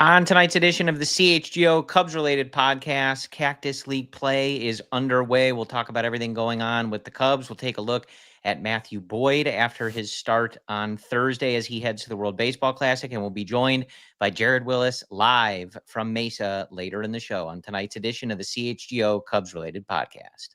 On tonight's edition of the CHGO Cubs Related podcast, Cactus League play is underway. We'll talk about everything going on with the Cubs. We'll take a look at Matthew Boyd after his start on Thursday as he heads to the World Baseball Classic, and we'll be joined by Jared Wyllys live from Mesa later in the show on tonight's edition of the CHGO Cubs Related podcast.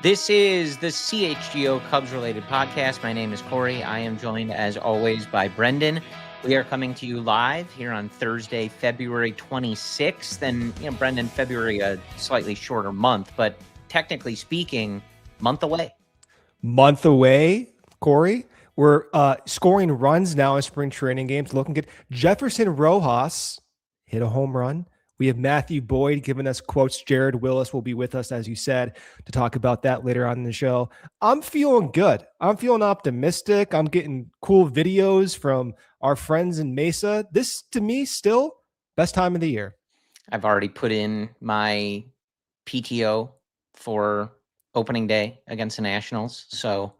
This is the CHGO Cubs Related podcast. My name is Corey. I am joined, as always, by Brendan. We are coming to you live here on Thursday, February 26th. And, Brendan, February, a slightly shorter month, but technically speaking, month away. Month away, Corey. We're scoring runs now in spring training games. Looking good. Jefferson Rojas hit a home run. We have Matthew Boyd giving us quotes. Jared Wyllys will be with us, as you said, to talk about that later on in the show. I'm feeling good. I'm feeling optimistic. I'm getting cool videos from our friends in Mesa. This, to me, still best time of the year. I've already put in my PTO for opening day against the Nationals. So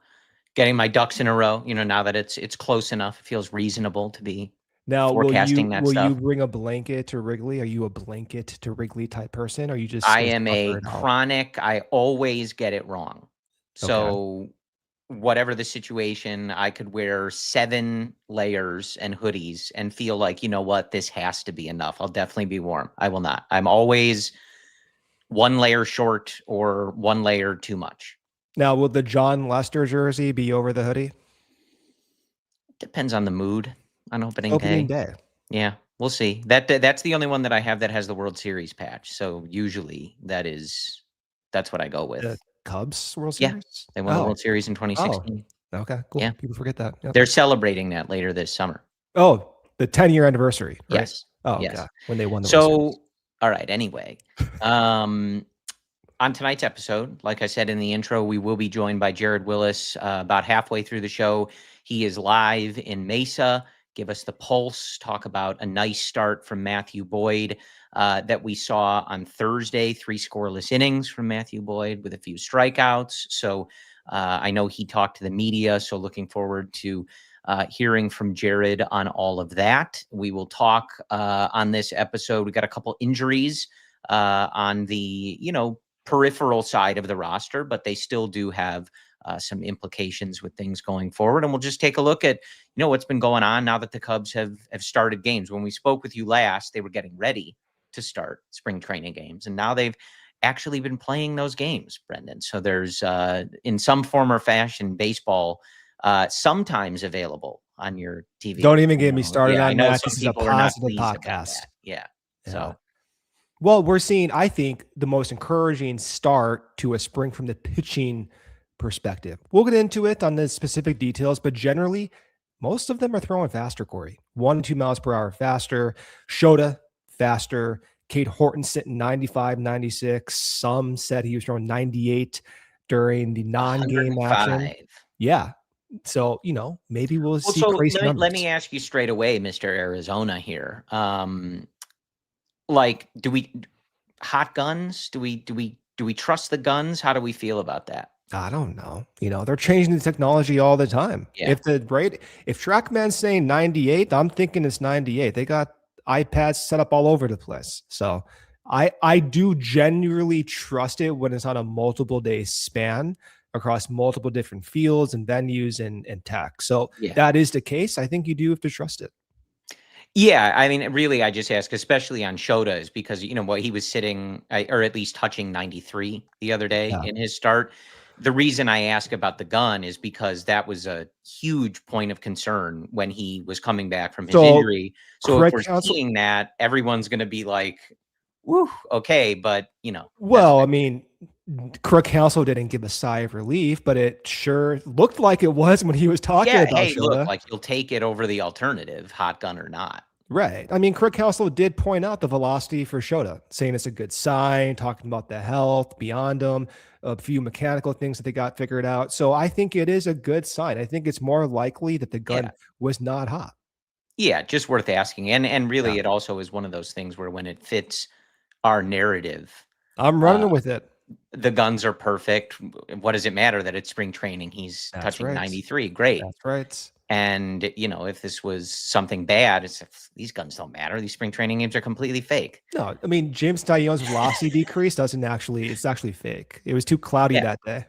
getting my ducks in a row, now that it's close enough, it feels reasonable to be forecasting that stuff. Will you bring a blanket to Wrigley? Are you a blanket to Wrigley type person? Or are you just? I am a chronic. I always get it wrong. So whatever the situation, I could wear 7 layers and hoodies and feel like, this has to be enough. I'll definitely be warm. I will not. I'm always 1 layer short or 1 layer too much. Now, will the John Lester jersey be over the hoodie? Depends on the mood. On opening day. Yeah, we'll see. That's the only one that I have that has the World Series patch. So usually that's what I go with. The Cubs World Series? Yeah, they won the World Series in 2016. Oh, okay, cool. Yeah. People forget that. Yep. They're celebrating that later this summer. Oh, the 10-year anniversary, right? Yes. Oh, yes. God. When they won the World Series. All right, anyway. On tonight's episode, like I said in the intro, we will be joined by Jared Wyllys about halfway through the show. He is live in Mesa. Give us the pulse, talk about a nice start from Matthew Boyd that we saw on Thursday, 3 scoreless innings from Matthew Boyd with a few strikeouts. So I know he talked to the media, so looking forward to hearing from Jared on all of that. We will talk on this episode. We got a couple injuries on the, peripheral side of the roster, but they still do have some implications with things going forward. And we'll just take a look at, what's been going on now that the Cubs have started games. When we spoke with you last, they were getting ready to start spring training games. And now they've actually been playing those games, Brendan. So there's, in some form or fashion, baseball sometimes available on your TV. Don't even get me started on I know that. some this is a people are not positive pleased about podcast. that. Yeah. So. Well, we're seeing, I think, the most encouraging start to a spring from the pitching perspective. We'll get into it on the specific details, but generally, most of them are throwing faster, Corey. 1 to 2 miles per hour faster. Shota, faster. Cade Horton sitting 95, 96. Some said he was throwing 98 during the non-game action. Yeah. So, maybe we'll see crazy numbers. Let me ask you straight away, Mr. Arizona here. Hot guns? Do we trust the guns? How do we feel about that? I don't know. They're changing the technology all the time. Yeah. If TrackMan's saying 98, I'm thinking it's 98. They got iPads set up all over the place. So I do genuinely trust it when it's on a multiple day span across multiple different fields and venues and tech. So that is the case. I think you do have to trust it. Yeah, I mean, really, I just ask, especially on Shota, is because, he was sitting, or at least touching 93 the other day in his start. The reason I ask about the gun is because that was a huge point of concern when he was coming back from his injury. So if we're seeing that, everyone's going to be like, woo, okay, but, Well, I mean, Crook Counsell didn't give a sigh of relief, but it sure looked like it was when he was talking Yeah, about hey, look, Shota. like, you'll take it over the alternative, hot gun or not. Right. I mean, Crook Counsell did point out the velocity for Shota, saying it's a good sign, talking about the health beyond him, a few mechanical things that they got figured out. So I think it is a good sign. I think it's more likely that the Yeah. gun was not hot. Yeah, just worth asking, and Yeah. really, it also is one of those things where when it fits our narrative, I'm uh, running with it. the guns are perfect. What does it matter that it's spring training? He's That's touching right. 93, great. That's right. And, if this was something bad, these guns don't matter. These spring training games are completely fake. No, I mean, James Taillon's velocity decrease doesn't actually, it's actually fake. It was too cloudy Yeah. that day.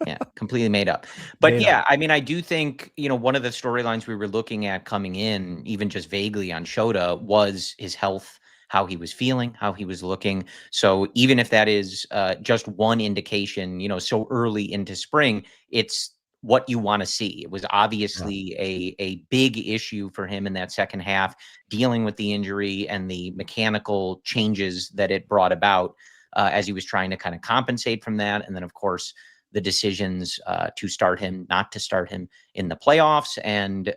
Yeah, completely made up. But Made up. yeah, I mean, I do think, one of the storylines we were looking at coming in, even just vaguely on Shota, was his health, how he was feeling, how he was looking. So even if that is just one indication, so early into spring, it's what you want to see. It was Yeah. obviously a big issue for him in that second half, dealing with the injury and the mechanical changes that it brought about as he was trying to kind of compensate from that. And then, of course, the decisions to start him, not to start him in the playoffs, and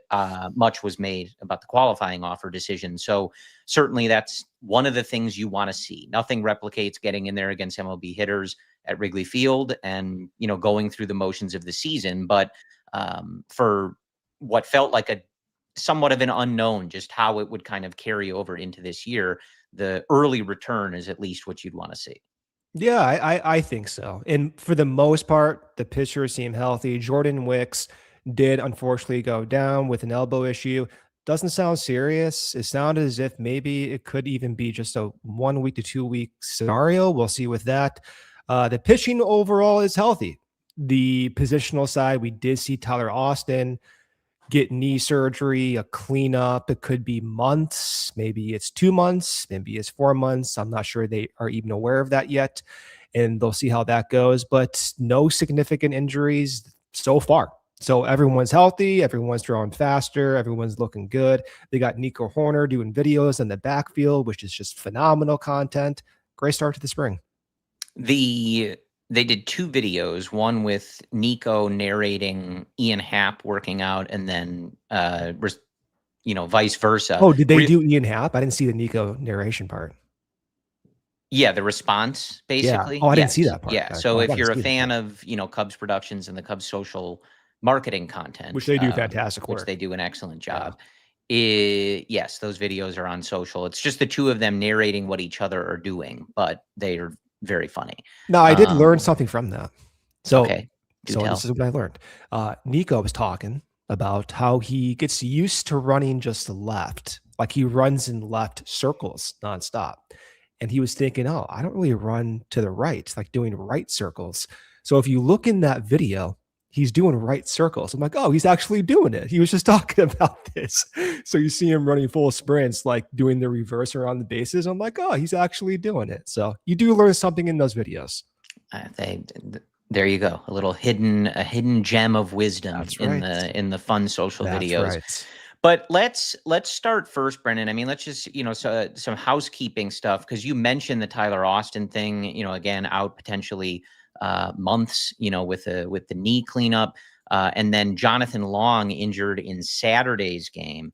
much was made about the qualifying offer decision. So certainly that's one of the things you want to see. Nothing replicates getting in there against MLB hitters at Wrigley Field and going through the motions of the season. But for what felt like a somewhat of an unknown, just how it would kind of carry over into this year, the early return is at least what you'd want to see. Yeah, I think so. And for the most part, the pitchers seem healthy. Jordan Wicks did unfortunately go down with an elbow issue. Doesn't sound serious. It sounded as if maybe it could even be just a 1 week to 2 week scenario. We'll see with that. The pitching overall is healthy. The positional side, we did see Tyler Austin get knee surgery, a cleanup. It could be months. Maybe it's 2 months. Maybe it's 4 months. I'm not sure they are even aware of that yet. And they'll see how that goes. But no significant injuries so far. So everyone's healthy. Everyone's throwing faster. Everyone's looking good. They got Nico Horner doing videos in the backfield, which is just phenomenal content. Great start to the spring. They did two videos, one with Nico narrating Ian Happ working out, and then vice versa. Oh, did they do Ian Happ? I didn't see the Nico narration part. Yeah, the response Yeah. basically. Oh, I didn't see Yes. that part. Yeah. Okay. So Well, I if gotta you're a see that fan part. of Cubs Productions and the Cubs social marketing content, Which they do fantastic which work. they do an excellent Yeah. job. Yes, those videos are on social. It's just the two of them narrating what each other are doing, but they are very funny. No, I did learn something from that. So, Okay, do so tell. this is what I learned. Nico was talking about how he gets used to running just left, like he runs in left circles nonstop. And he was thinking, oh, I don't really run to the right, like doing right circles. So if you look in that video, he's doing right circles. I'm like, oh, he's actually doing it. He was just talking about this. So you see him running full sprints, like doing the reverse around the bases. I'm like, oh, he's actually doing it. So you do learn something in those videos. There you go, a hidden gem of wisdom. That's in right. the fun social That's videos. right. But let's start first, Brendan. I mean, let's just some housekeeping stuff, because you mentioned the Tyler Austin thing. Again, out potentially months. With the knee cleanup, and then Jonathan Long injured in Saturday's game.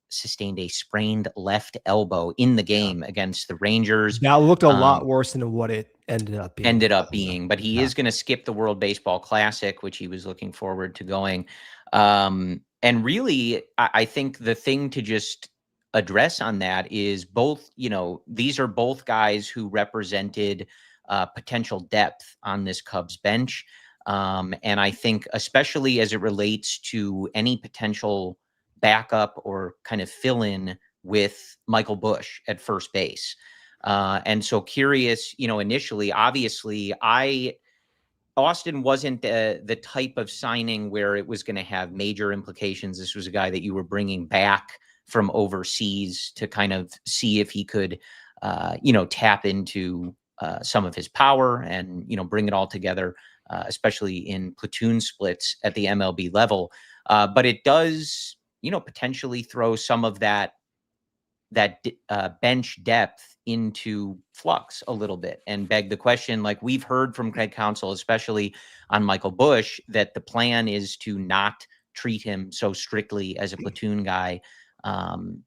Sustained a sprained left elbow in the game against the Rangers. That looked a lot worse than what it ended up being. But he Yeah. is going to skip the World Baseball Classic, which he was looking forward to going. And really, I think the thing to just address on that is both, these are both guys who represented potential depth on this Cubs bench. And I think, especially as it relates to any potential backup or kind of fill in with Michael Busch at first base. And so curious, initially, obviously, Austin wasn't the type of signing where it was going to have major implications. This was a guy that you were bringing back from overseas to kind of see if he could, tap into some of his power and, bring it all together, especially in platoon splits at the MLB level. But it does, potentially throw some of that that bench depth into flux a little bit and beg the question. Like we've heard from Craig Counsell, especially on Michael Busch, that the plan is to not treat him so strictly as a platoon guy,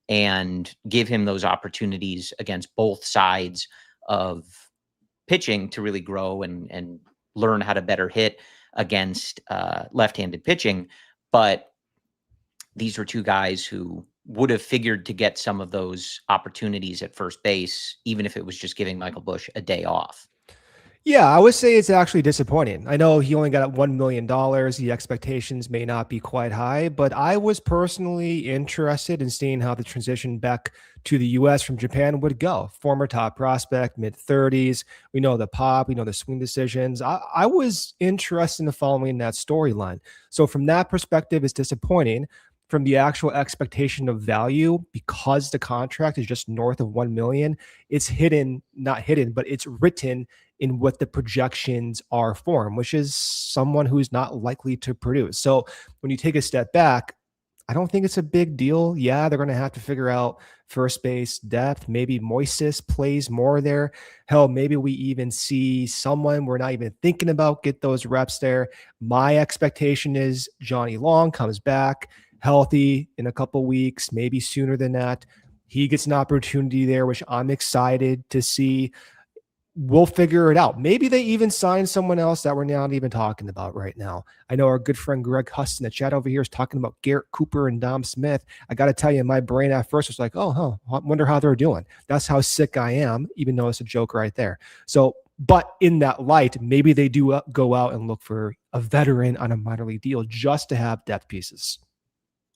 and give him those opportunities against both sides of pitching to really grow and learn how to better hit against left-handed pitching. But these were two guys who would have figured to get some of those opportunities at first base, even if it was just giving Michael Busch a day off. Yeah, I would say it's actually disappointing. I know he only got $1 million. The expectations may not be quite high, but I was personally interested in seeing how the transition back to the U.S. from Japan would go. Former top prospect, mid-30s. We know the pop. We know the swing decisions. I was interested in following that storyline. So from that perspective, it's disappointing. From the actual expectation of value, because the contract is just north of 1 million, it's hidden, not hidden, but it's written in what the projections are for him, which is someone who's not likely to produce. So when you take a step back, I don't think it's a big deal. Yeah, they're going to have to figure out first base depth. Maybe Moises plays more there. Hell, maybe we even see someone we're not even thinking about get those reps there. My expectation is Johnny Long comes back healthy in a couple weeks, maybe sooner than that. He gets an opportunity there, which I'm excited to see. We'll figure it out. Maybe they even sign someone else that we're not even talking about right now. I know our good friend Greg Huss in the chat over here is talking about Garrett Cooper and Dom Smith. I got to tell you, my brain at first was like, oh, I wonder how they're doing. That's how sick I am, even though it's a joke right there. So, but in that light, maybe they do go out and look for a veteran on a minor league deal just to have depth pieces.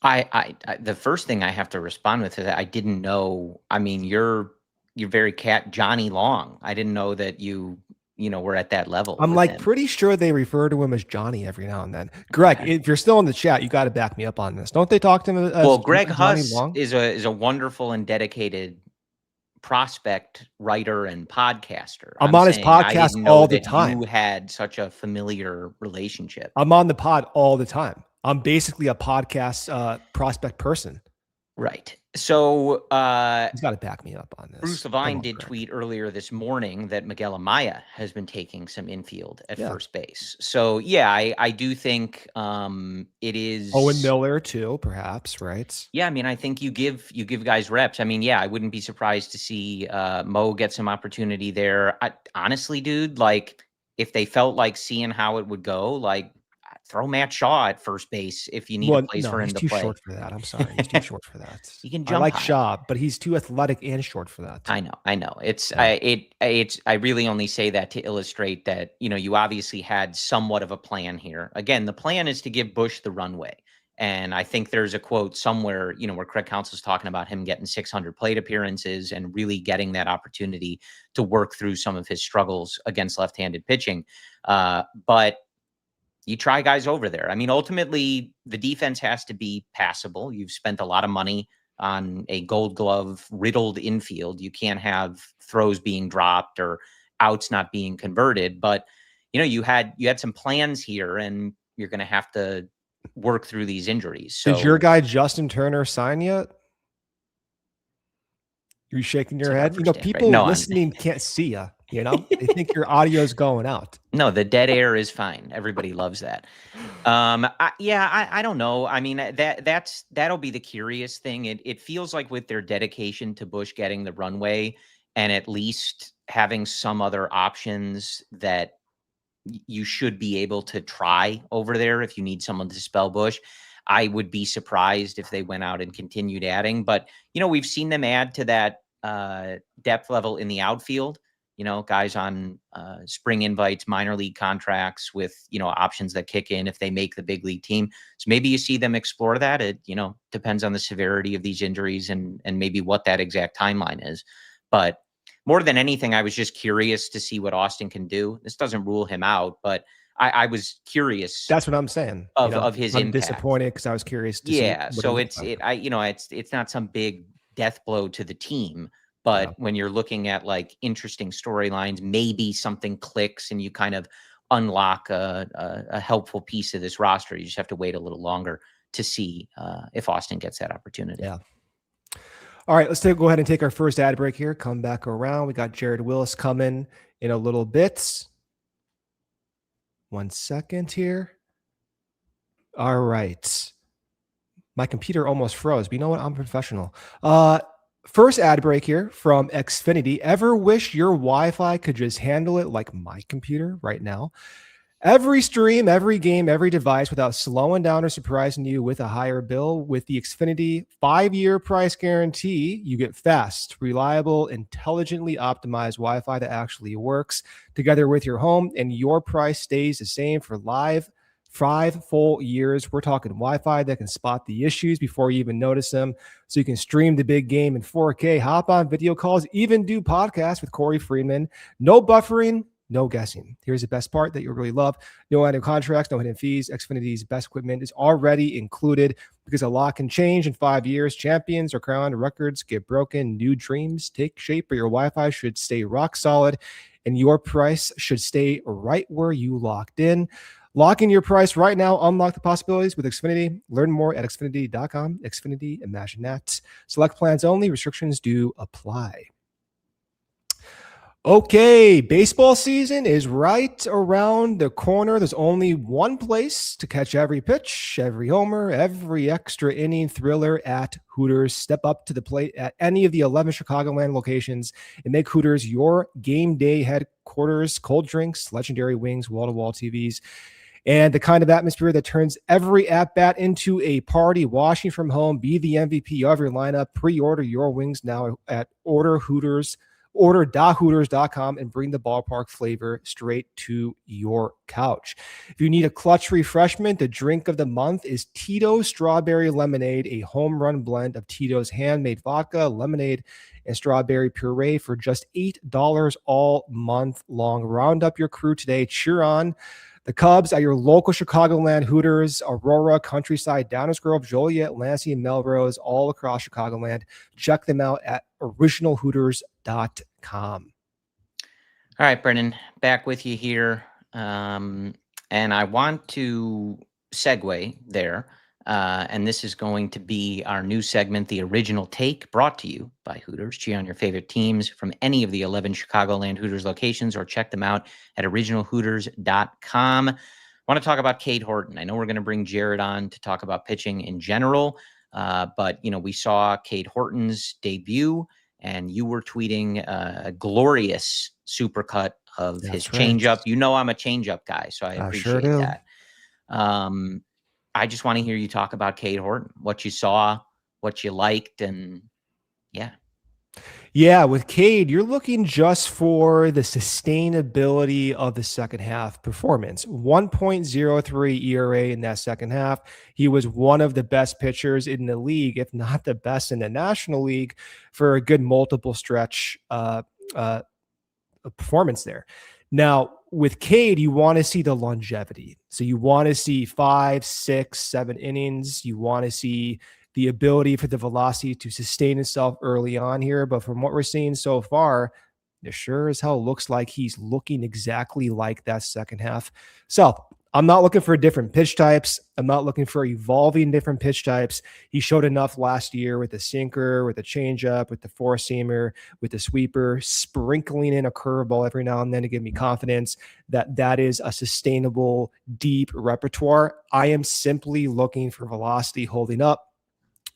I the first thing I have to respond with is that I didn't know. I mean, you're very Johnny Long. I didn't know that you were at that level. I'm like pretty sure they refer to him as Johnny every now and then. Greg, if you're still in the chat, you got to back me up on this. Don't they talk to him as well? Greg Johnny Huss Long? is a wonderful and dedicated prospect writer and podcaster. I'm on his podcast all the time. You had such a familiar relationship. I'm on the pod all the time. I'm basically a podcast prospect person. Right. So he's got to back me up on this. Bruce Levine did tweet earlier this morning that Miguel Amaya has been taking some infield at first base. So yeah, I do think it is Owen Miller too, perhaps, right? Yeah, I mean, I think you give guys reps. I mean, yeah, I wouldn't be surprised to see Mo get some opportunity there. Honestly, dude, like if they felt like seeing how it would go, like throw Matt Shaw at first base if you need a place for him to play. He's too short for that. I'm sorry. He's too short for that. He can jump I like high. Shaw, but he's too athletic and short for that. I know. I really only say that to illustrate that, you obviously had somewhat of a plan here. Again, the plan is to give Busch the runway. And I think there's a quote somewhere, where Craig Counsell's talking about him getting 600 plate appearances and really getting that opportunity to work through some of his struggles against left-handed pitching. But you try guys over there. I mean, ultimately, the defense has to be passable. You've spent a lot of money on a Gold Glove riddled infield. You can't have throws being dropped or outs not being converted. But you had some plans here, and you're going to have to work through these injuries. So, did your guy Justin Turner sign yet? You're shaking your head. People listening can't see you. They think your audio is going out. No, the dead air is fine. Everybody loves that. I don't know. I mean, that'll be the curious thing. It feels like with their dedication to Busch getting the runway and at least having some other options that you should be able to try over there if you need someone to spell Busch. I would be surprised if they went out and continued adding. But, we've seen them add to that depth level in the outfield. Guys on spring invites, minor league contracts with, options that kick in if they make the big league team. So maybe you see them explore that. It, depends on the severity of these injuries and maybe what that exact timeline is. But more than anything, I was just curious to see what Austin can do. This doesn't rule him out, but I was curious. That's what I'm saying. Of his I'm impact. Disappointed because I was curious to see. Yeah. So it's not some big death blow to the team. But when you're looking at like interesting storylines, maybe something clicks and you kind of unlock a helpful piece of this roster. You just have to wait a little longer to see if Austin gets that opportunity. Yeah. All right, let's go ahead and take our first ad break here. Come back around. We got Jared Wyllys coming in a little bit. 1 second here. All right. My computer almost froze, but you know what? I'm a professional. First ad break here from Xfinity. Ever wish your Wi-Fi could just handle it like my computer right now? Every stream, every game, every device without slowing down or surprising you with a higher bill. With the Xfinity 5-year price guarantee, you get fast, reliable, intelligently optimized Wi-Fi that actually works together with your home, and your price stays the same for live 5 full years. We're talking Wi-Fi that can spot the issues before you even notice them, so you can stream the big game in 4K, hop on video calls, even do podcasts with Corey Freeman. No buffering, no guessing. Here's the best part that you'll really love. No annual contracts, no hidden fees. Xfinity's best equipment is already included because a lot can change in 5 years. Champions are crowned, records get broken, new dreams take shape, but your Wi-Fi should stay rock solid and your price should stay right where you locked in. Lock in your price right now. Unlock the possibilities with Xfinity. Learn more at xfinity.com. Xfinity, imagine that. Select plans only. Restrictions do apply. Okay, baseball season is right around the corner. There's only one place to catch every pitch, every homer, every extra inning thriller at Hooters. Step up to the plate at any of the 11 Chicagoland locations and make Hooters your game day headquarters. Cold drinks, legendary wings, wall-to-wall TVs, and the kind of atmosphere that turns every at-bat into a party. Watching from home, be the MVP of your lineup. Pre-order your wings now at order.hooters.com and bring the ballpark flavor straight to your couch. If you need a clutch refreshment, the drink of the month is Tito's Strawberry Lemonade, a home run blend of Tito's handmade vodka, lemonade, and strawberry puree for just $8 all month long. Round up your crew today. Cheer on the Cubs at your local Chicagoland Hooters, Aurora, Countryside, Downers Grove, Joliet, Lansing, and Melrose, all across Chicagoland. Check them out at originalhooters.com. All right, Brennan, back with you here. And I want to segue there. And this is going to be our new segment, The Original Take, brought to you by Hooters. Cheer on your favorite teams from any of the 11 Chicagoland Hooters locations or check them out at originalhooters.com. I want to talk about Cade Horton. I know we're going to bring Jared on to talk about pitching in general, but, we saw Cade Horton's debut, and you were tweeting a glorious supercut of his changeup. I'm a changeup guy, so I appreciate that. I just want to hear you talk about Cade Horton, what you saw, what you liked, and yeah. Yeah, with Cade, you're looking just for the sustainability of the second half performance. 1.03 ERA in that second half. He was one of the best pitchers in the league, if not the best in the National League, for a good multiple stretch performance there. Now, with Cade, you want to see the longevity. So you want to see 5, 6, 7 innings. You want to see the ability for the velocity to sustain itself early on here. But from what we're seeing so far, it sure as hell looks like he's looking exactly like that second half. So I'm not looking for different pitch types. I'm not looking for evolving different pitch types. He showed enough last year with the sinker, with the changeup, with the four-seamer, with the sweeper, sprinkling in a curveball every now and then to give me confidence that that is a sustainable, deep repertoire. I am simply looking for velocity holding up,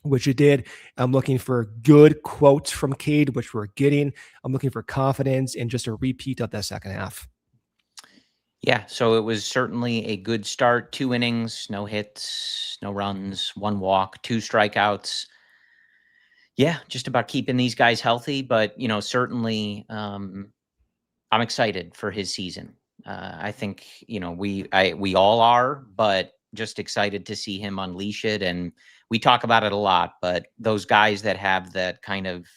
which it did. I'm looking for good quotes from Cade, which we're getting. I'm looking for confidence and just a repeat of that second half. Yeah, so it was certainly a good start. 2 innings, no hits, no runs, 1 walk, 2 strikeouts. Yeah, just about keeping these guys healthy. But, certainly I'm excited for his season. I think, we all are, but just excited to see him unleash it. And we talk about it a lot, but those guys that have that kind of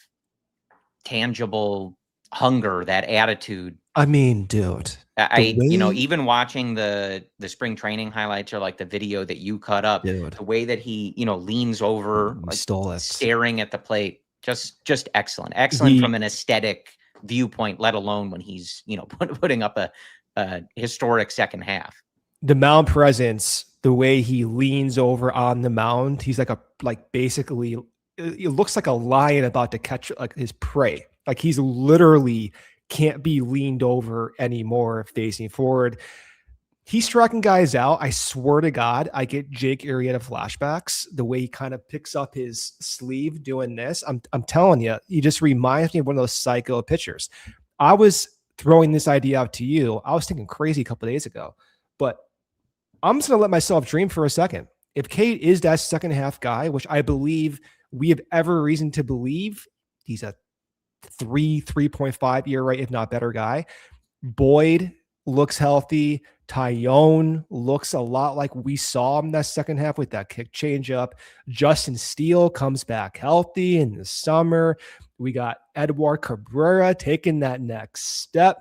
tangible hunger, that attitude. I mean, dude, even watching the spring training highlights or like the video that you cut up, dude, the way that he, leans over, like stole it, staring at the plate, just excellent from an aesthetic viewpoint, let alone when he's, putting up a historic second half. The mound presence, the way he leans over on the mound, he's basically it looks like a lion about to catch like his prey. Like he's literally can't be leaned over anymore facing forward. He's striking guys out. I swear to God, I get Jake Arrieta flashbacks. The way he kind of picks up his sleeve doing this. I'm telling you, he just reminds me of one of those psycho pitchers. I was throwing this idea out to you. I was thinking crazy a couple of days ago, but I'm just going to let myself dream for a second. If Cade is that second half guy, which I believe we have every reason to believe, he's a 3.5 ERA, if not better guy. Boyd looks healthy. Tyone looks a lot like we saw him that second half with that kick changeup. Justin Steele comes back healthy in the summer. We got Edward Cabrera taking that next step.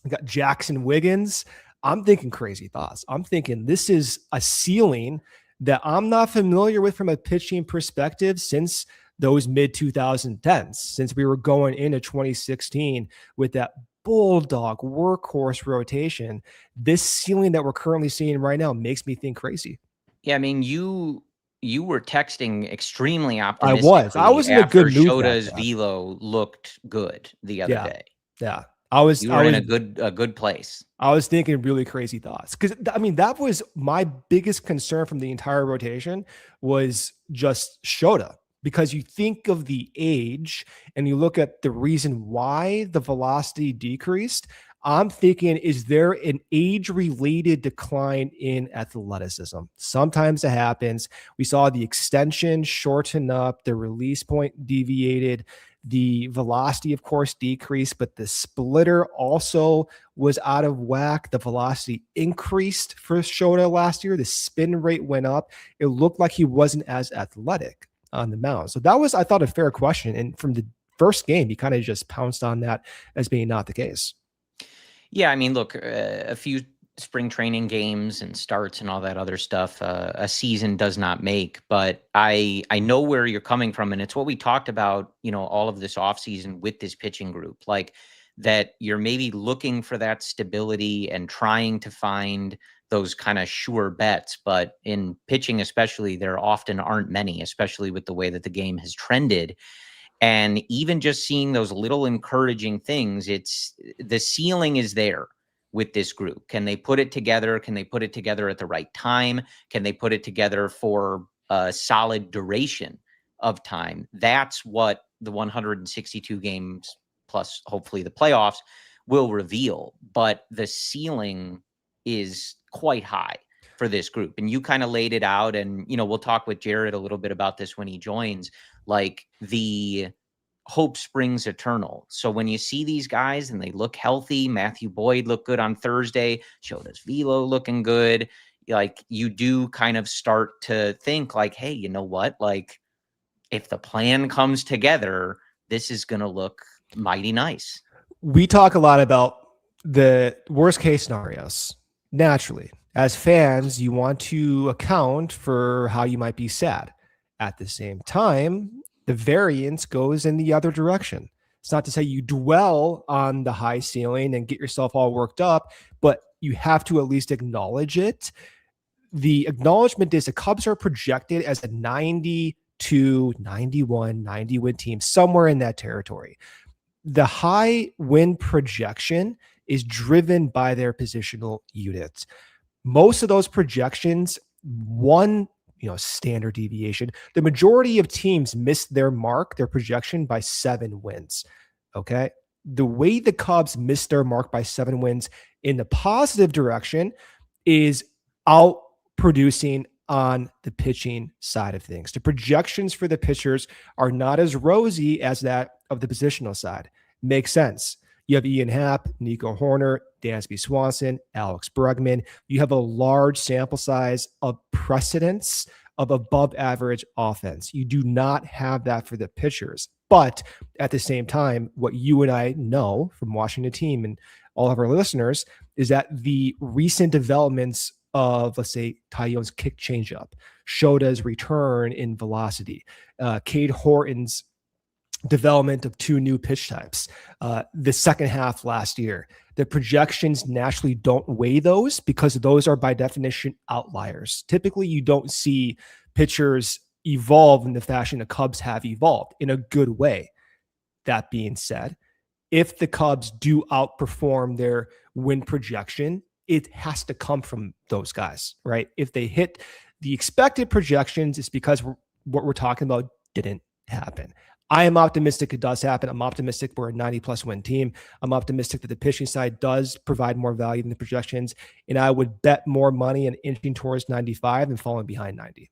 We got Jackson Wiggins. I'm thinking crazy thoughts. I'm thinking this is a ceiling that I'm not familiar with from a pitching perspective since those mid 2010s, since we were going into 2016 with that bulldog workhorse rotation. This ceiling that we're currently seeing right now makes me think crazy. Yeah, I mean, you were texting extremely optimistic. I was in a good mood. Shota's velo looked good the other day. Yeah. You were in a good place. I was thinking really crazy thoughts because I mean that was my biggest concern from the entire rotation was just Shota, because you think of the age and you look at the reason why the velocity decreased. I'm thinking, is there an age-related decline in athleticism? Sometimes it happens. We saw the extension shorten up, the release point deviated, the velocity, of course, decreased, but the splitter also was out of whack. The velocity increased for Shota last year. The spin rate went up. It looked like he wasn't as athletic on the mound. So that was, I thought, a fair question. And from the first game, he kind of just pounced on that as being not the case. Yeah, I mean, look, a few spring training games and starts and all that other stuff, a season does not make. But I know where you're coming from, and it's what we talked about, all of this offseason with this pitching group, like that you're maybe looking for that stability and trying to find those kind of sure bets. But in pitching especially, there often aren't many, especially with the way that the game has trended. And even just seeing those little encouraging things, the ceiling is there with this group. Can they put it together? Can they put it together at the right time? Can they put it together for a solid duration of time? That's what the 162 games plus hopefully the playoffs will reveal. But the ceiling is quite high for this group. And you kind of laid it out, and, we'll talk with Jared a little bit about this when he joins. Like, the hope springs eternal. So when you see these guys and they look healthy, Matthew Boyd looked good on Thursday, Shota's velo looking good, like, you do kind of start to think like, hey, you know what? Like, if the plan comes together, this is going to look mighty nice. We talk a lot about the worst case scenarios. Naturally, as fans, you want to account for how you might be sad. At the same time, the variance goes in the other direction. It's not to say you dwell on the high ceiling and get yourself all worked up, but you have to at least acknowledge it. The acknowledgement is the Cubs are projected as a 92, 91, 90 win team, somewhere in that territory. The high win projection is driven by their positional units. Most of those projections, one standard deviation. The majority of teams missed their mark, their projection, by 7 wins. Okay. The way the Cubs missed their mark by 7 wins in the positive direction is out producing on the pitching side of things. The projections for the pitchers are not as rosy as that of the positional side. Makes sense. You have Ian Happ, Nico Horner, Dansby Swanson, Alex Bregman. You have a large sample size of precedents of above average offense. You do not have that for the pitchers. But at the same time, what you and I know from watching the team and all of our listeners is that the recent developments of, let's say, Tyone's kick changeup, Shota's return in velocity, Cade Horton's development of 2 new pitch types, the second half last year. The projections naturally don't weigh those because those are by definition outliers. Typically, you don't see pitchers evolve in the fashion the Cubs have evolved in a good way. That being said, if the Cubs do outperform their win projection, it has to come from those guys, right? If they hit the expected projections, it's because what we're talking about didn't happen. I am optimistic it does happen. I'm optimistic we're a 90-plus win team. I'm optimistic that the pitching side does provide more value than the projections, and I would bet more money and inching towards 95 and falling behind 90.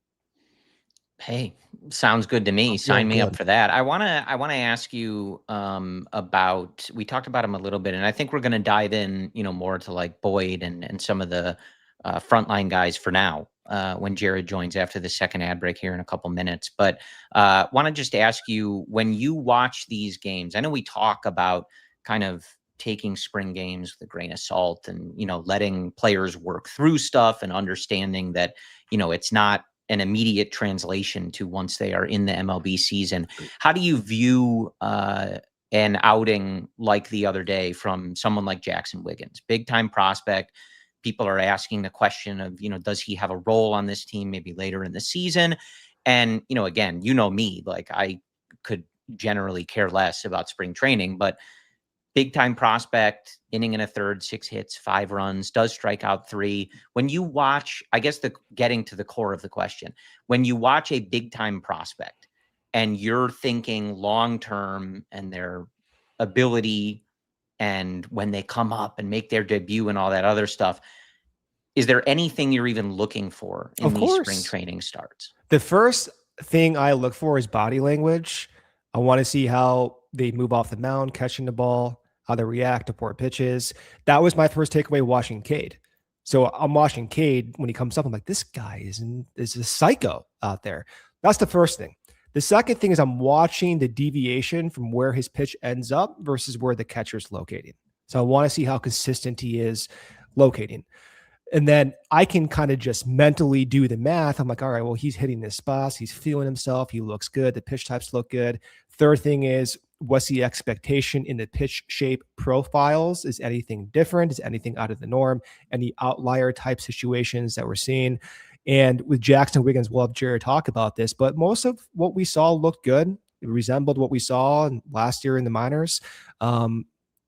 Hey, sounds good to me. Sign me up for that. I wanna ask you about. We talked about him a little bit, and I think we're gonna dive in, more to like Boyd and some of the frontline guys for now. When Jared joins after the second ad break here in a couple minutes, but want to just ask you, when you watch these games, I know we talk about kind of taking spring games with a grain of salt, and letting players work through stuff and understanding that it's not an immediate translation to once they are in the MLB season. How do you view an outing like the other day from someone like Jackson Wiggins, big time prospect? People are asking the question of, does he have a role on this team maybe later in the season? And, again, me, like I could generally care less about spring training, but big time prospect, inning and a third, 6 hits, 5 runs, does strike out 3. When you watch, I guess getting to the core of the question, when you watch a big time prospect and you're thinking long term and their ability, and when they come up and make their debut and all that other stuff, is there anything you're even looking for in these spring training starts? The first thing I look for is body language. I want to see how they move off the mound, catching the ball, how they react to poor pitches. That was my first takeaway watching Cade. So I'm watching Cade when he comes up. I'm like, this guy is a psycho out there. That's the first thing. The second thing is I'm watching the deviation from where his pitch ends up versus where the catcher's locating. So I want to see how consistent he is locating. And then I can kind of just mentally do the math. I'm like, all right, well, he's hitting this spots. He's feeling himself. He looks good. The pitch types look good. Third thing is, what's the expectation in the pitch shape profiles? Is anything different? Is anything out of the norm? Any outlier type situations that we're seeing? And with Jackson Wiggins, we'll have Jared talk about this, but most of what we saw looked good. It resembled what we saw last year in the minors.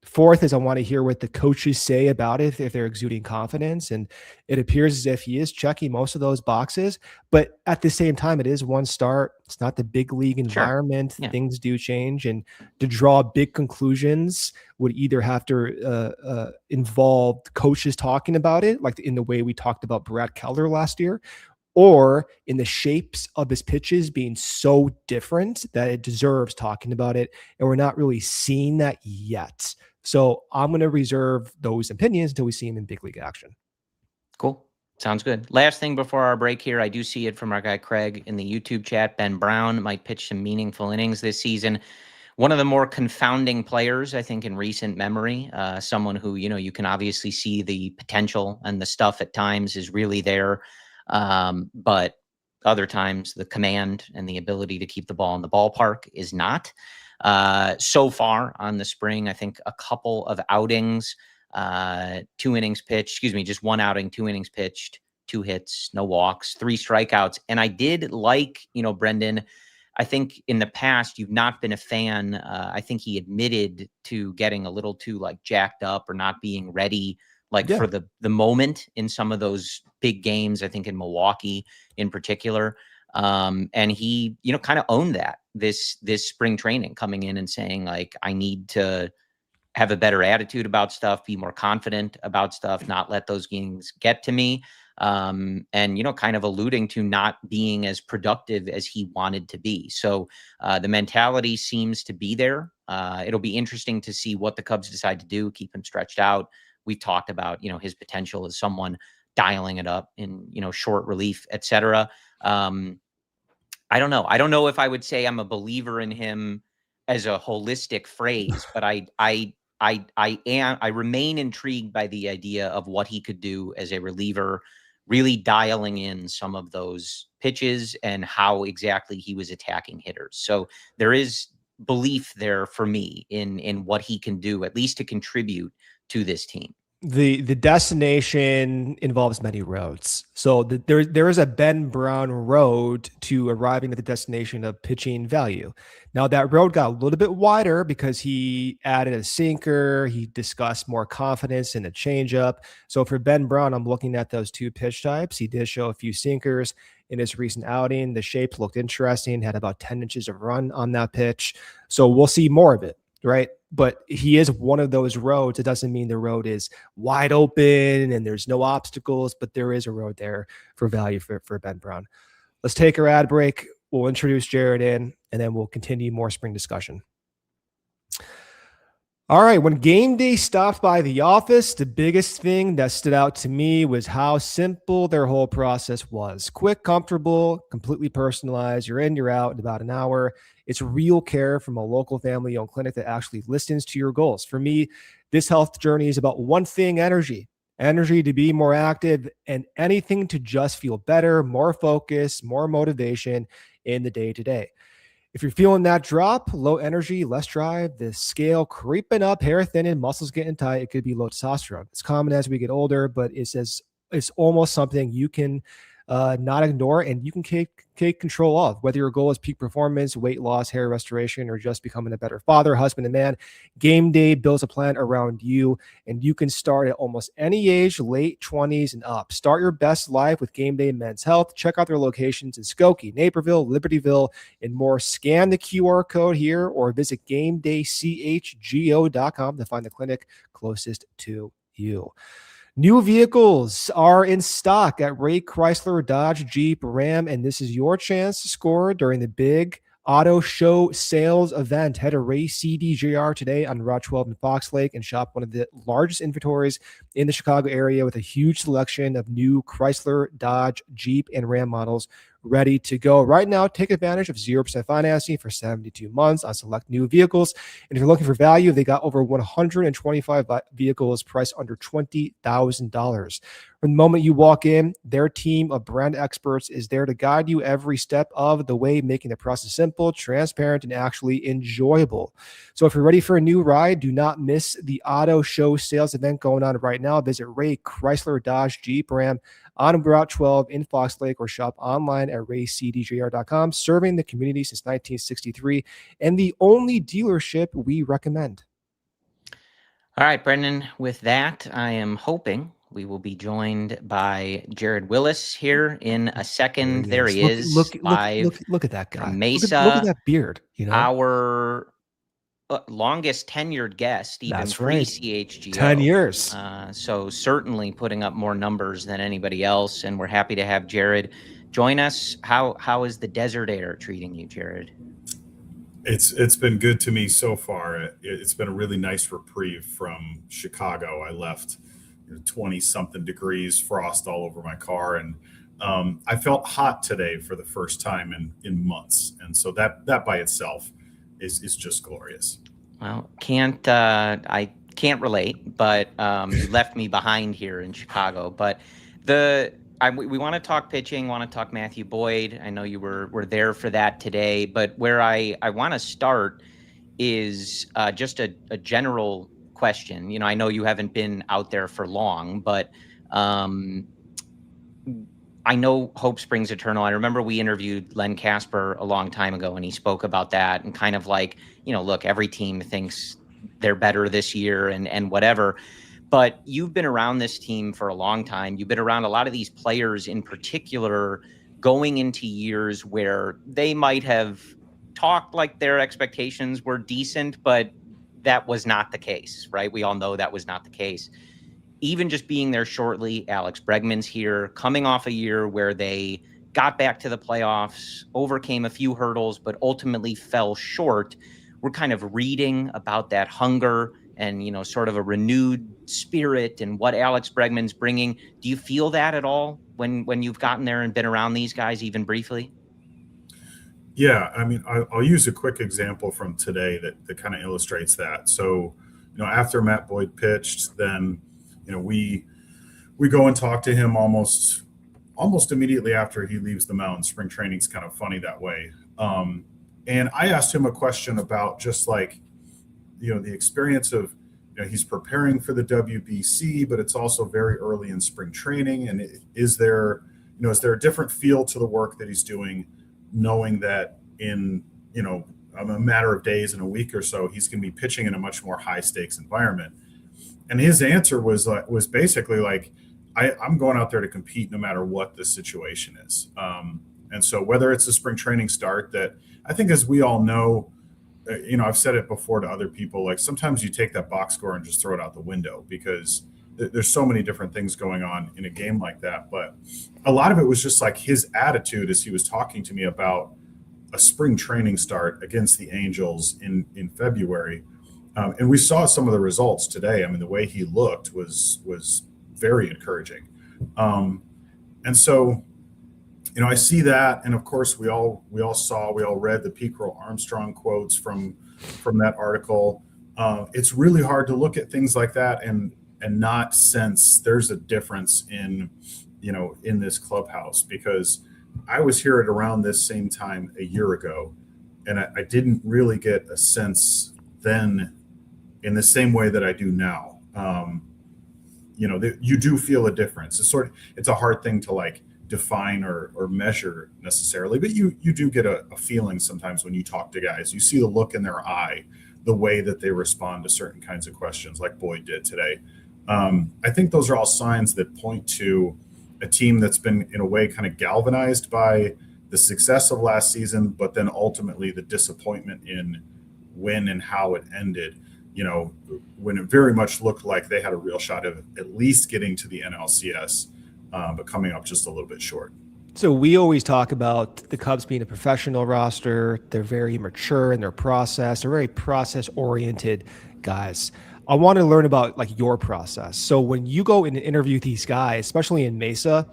Fourth is I want to hear what the coaches say about it, if they're exuding confidence. And it appears as if he is checking most of those boxes. But at the same time, it is one start. It's not the big league environment. Sure. Yeah. Things do change. And to draw big conclusions would either have to involve coaches talking about it, like in the way we talked about Brad Keller last year, or in the shapes of his pitches being so different that it deserves talking about it. And we're not really seeing that yet. So I'm going to reserve those opinions until we see him in big league action. Cool. Sounds good. Last thing before our break here, I do see it from our guy Craig in the YouTube chat. Ben Brown might pitch some meaningful innings this season. One of the more confounding players, I think, in recent memory. Someone who, you can obviously see the potential and the stuff at times is really there. But other times the command and the ability to keep the ball in the ballpark is not. So far on the spring, I think a couple of outings, 2 innings pitched, just 1 outing, 2 innings pitched, 2 hits, no walks, 3 strikeouts. And I did like, Brendan, I think in the past, you've not been a fan. I think he admitted to getting a little too jacked up or not being ready for the moment in some of those big games, I think in Milwaukee in particular. And he, kind of owned that this spring training, coming in and saying I need to have a better attitude about stuff, be more confident about stuff, not let those games get to me. And, kind of alluding to not being as productive as he wanted to be. So the mentality seems to be there. It'll be interesting to see what the Cubs decide to do, keep him stretched out. We've talked about, his potential as someone dialing it up in, short relief, et cetera. I don't know. I don't know if I would say I'm a believer in him as a holistic phrase, but I remain intrigued by the idea of what he could do as a reliever, really dialing in some of those pitches and how exactly he was attacking hitters. So there is belief there for me in what he can do, at least to contribute to this team. The destination involves many roads. So there is a Ben Brown road to arriving at the destination of pitching value. Now that road got a little bit wider because he added a sinker. He discussed more confidence in the changeup. So for Ben Brown, I'm looking at those two pitch types. He did show a few sinkers in his recent outing. The shapes looked interesting. Had about 10 inches of run on that pitch. So we'll see more of it, right? But he is one of those roads. It doesn't mean the road is wide open and there's no obstacles, but there is a road there for value for Ben Brown. Let's take our ad break. We'll introduce Jared in, and then we'll continue more spring discussion. All right. When game day stopped by the office, the biggest thing that stood out to me was how simple their whole process was. Quick, comfortable, completely personalized. You're in, you're out in about an hour. It's real care from a local family-owned clinic that actually listens to your goals. For me, this health journey is about one thing: energy to be more active, and anything to just feel better, more focus, more motivation in the day-to-day. If you're feeling that drop, low energy, less drive, the scale creeping up, hair thinning, muscles getting tight, it could be low testosterone. It's common as we get older, but it's almost something you can not ignore, and you can take control of. Whether your goal is peak performance, weight loss, hair restoration, or just becoming a better father, husband, and man, Game Day builds a plan around you, and you can start at almost any age, late 20s and up. Start your best life with Game Day Men's Health. Check out their locations in Skokie, Naperville, Libertyville, and more. Scan the QR code here or visit GameDayCHGO.com to find the clinic closest to you. New vehicles are in stock at Ray Chrysler, Dodge, Jeep, Ram, and this is your chance to score during the big auto show sales event. Head to Ray CDJR today on Route 12 in Fox Lake and shop one of the largest inventories in the Chicago area with a huge selection of new Chrysler, Dodge, Jeep, and Ram models ready to go. Right now, take advantage of 0% financing for 72 months on select new vehicles. And if you're looking for value, they got over 125 vehicles priced under $20,000. From the moment you walk in, their team of brand experts is there to guide you every step of the way, making the process simple, transparent, and actually enjoyable. So if you're ready for a new ride, do not miss the auto show sales event going on right now. Visit Ray Chrysler, Dodge, Jeep, Ram on Route 12 in Fox Lake, or shop online at raycdjr.com, serving the community since 1963 and the only dealership we recommend. All right, Brendan, with that, I am hoping we will be joined by Jared Wyllys here in a second. There he is. Look at that guy. Mesa. Look at that beard. You know, our longest tenured guest, even That's pre right. CHGO. 10 years. So certainly putting up more numbers than anybody else, and we're happy to have Jared join us. How is the desert air treating you, Jared? It's been good to me so far. It's been a really nice reprieve from Chicago. I left 20-something degrees, frost all over my car, and I felt hot today for the first time in months. And so that by itself is just glorious. Well, I can't relate, but you left me behind here in Chicago. But we want to talk pitching, want to talk Matthew Boyd. I know you were there for that today, but where I want to start is just a general question. I know you haven't been out there for long, but I know hope springs eternal. I remember we interviewed Len Casper a long time ago, and he spoke about that and kind of like, look, every team thinks they're better this year and whatever. But you've been around this team for a long time. You've been around a lot of these players in particular going into years where they might have talked like their expectations were decent, but that was not the case, right? We all know that was not the case. Even just being there shortly, Alex Bregman's here, coming off a year where they got back to the playoffs, overcame a few hurdles, but ultimately fell short. We're kind of reading about that hunger and, sort of a renewed spirit and what Alex Bregman's bringing. Do you feel that at all when you've gotten there and been around these guys even briefly? Yeah, I mean, I'll use a quick example from today that kind of illustrates that. So, after Matt Boyd pitched, then we go and talk to him almost immediately after he leaves the mound. Spring training's kind of funny that way. And I asked him a question about just like, the experience of he's preparing for the WBC, but it's also very early in spring training. And is there a different feel to the work that he's doing, knowing that in, a matter of days, in a week or so, he's going to be pitching in a much more high stakes environment? And his answer was basically like, I'm going out there to compete no matter what the situation is. And so whether it's a spring training start that I think, as we all know, I've said it before to other people, like sometimes you take that box score and just throw it out the window because there's so many different things going on in a game like that. But a lot of it was just like his attitude as he was talking to me about a spring training start against the Angels in February. And we saw some of the results today. I mean, the way he looked was very encouraging. And so, I see that. And of course, we all read the Pickrell Armstrong quotes from that article. It's really hard to look at things like that and not sense there's a difference in this clubhouse, because I was here at around this same time a year ago, and I didn't really get a sense then in the same way that I do now. You do feel a difference. It's a hard thing to like define or measure necessarily, but you do get a feeling sometimes when you talk to guys. You see the look in their eye, the way that they respond to certain kinds of questions, like Boyd did today. I think those are all signs that point to a team that's been, in a way, kind of galvanized by the success of last season, but then ultimately the disappointment in when and how it ended, when it very much looked like they had a real shot of at least getting to the NLCS, but coming up just a little bit short. So we always talk about the Cubs being a professional roster. They're very mature in their process. They're very process-oriented guys. I want to learn about like your process. So when you go and interview these guys, especially in Mesa,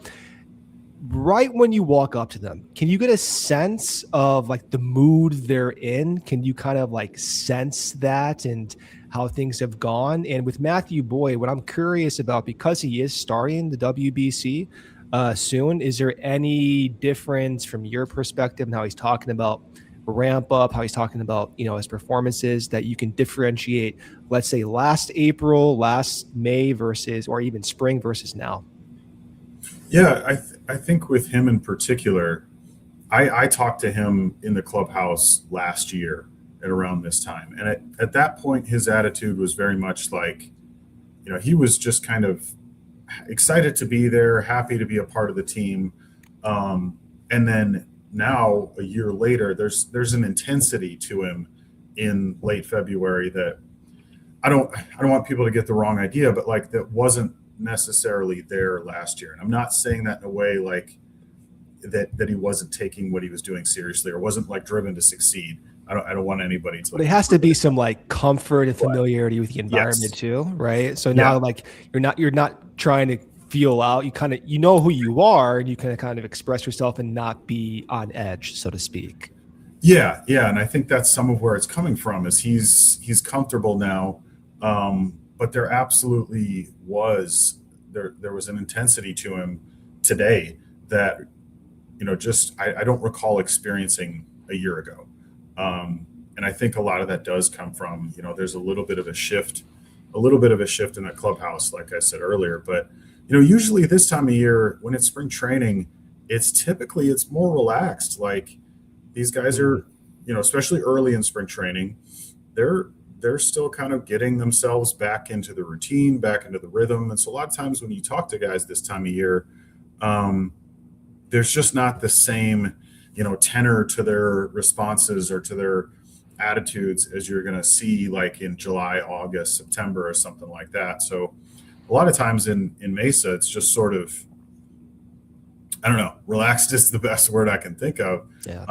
right when you walk up to them, can you get a sense of like the mood they're in? Can you kind of like sense that and how things have gone? And with Matthew Boyd, what I'm curious about, because he is starting the WBC soon, is there any difference from your perspective and how he's talking about ramp up, how he's talking about, his performances, that you can differentiate, let's say last April, last May versus, or even spring versus now? Yeah, I think with him in particular, I talked to him in the clubhouse last year at around this time. And at that point, his attitude was very much like, he was just kind of excited to be there, happy to be a part of the team. And then now, a year later, there's an intensity to him in late February that I don't want people to get the wrong idea, but like that wasn't necessarily there last year. And I'm not saying that in a way like that he wasn't taking what he was doing seriously or wasn't like driven to succeed. I don't want anybody to. But it has to be some like comfort and familiarity with the environment too, right? So now like you're not trying to feel out. You kind of who you are, and you can kind of express yourself and not be on edge, so to speak. Yeah, and I think that's some of where it's coming from. Is he's comfortable now, but there absolutely was there was an intensity to him today that just I don't recall experiencing a year ago. And I think a lot of that does come from, there's a little bit of a shift in that clubhouse, like I said earlier. But, usually this time of year when it's spring training, it's more relaxed. Like these guys are, especially early in spring training, they're still kind of getting themselves back into the routine, back into the rhythm. And so a lot of times when you talk to guys this time of year, there's just not the same tenor to their responses or to their attitudes as you're going to see like in July, August, September, or something like that. So a lot of times in Mesa, it's just sort of, I don't know, relaxed is the best word I can think of. Yeah.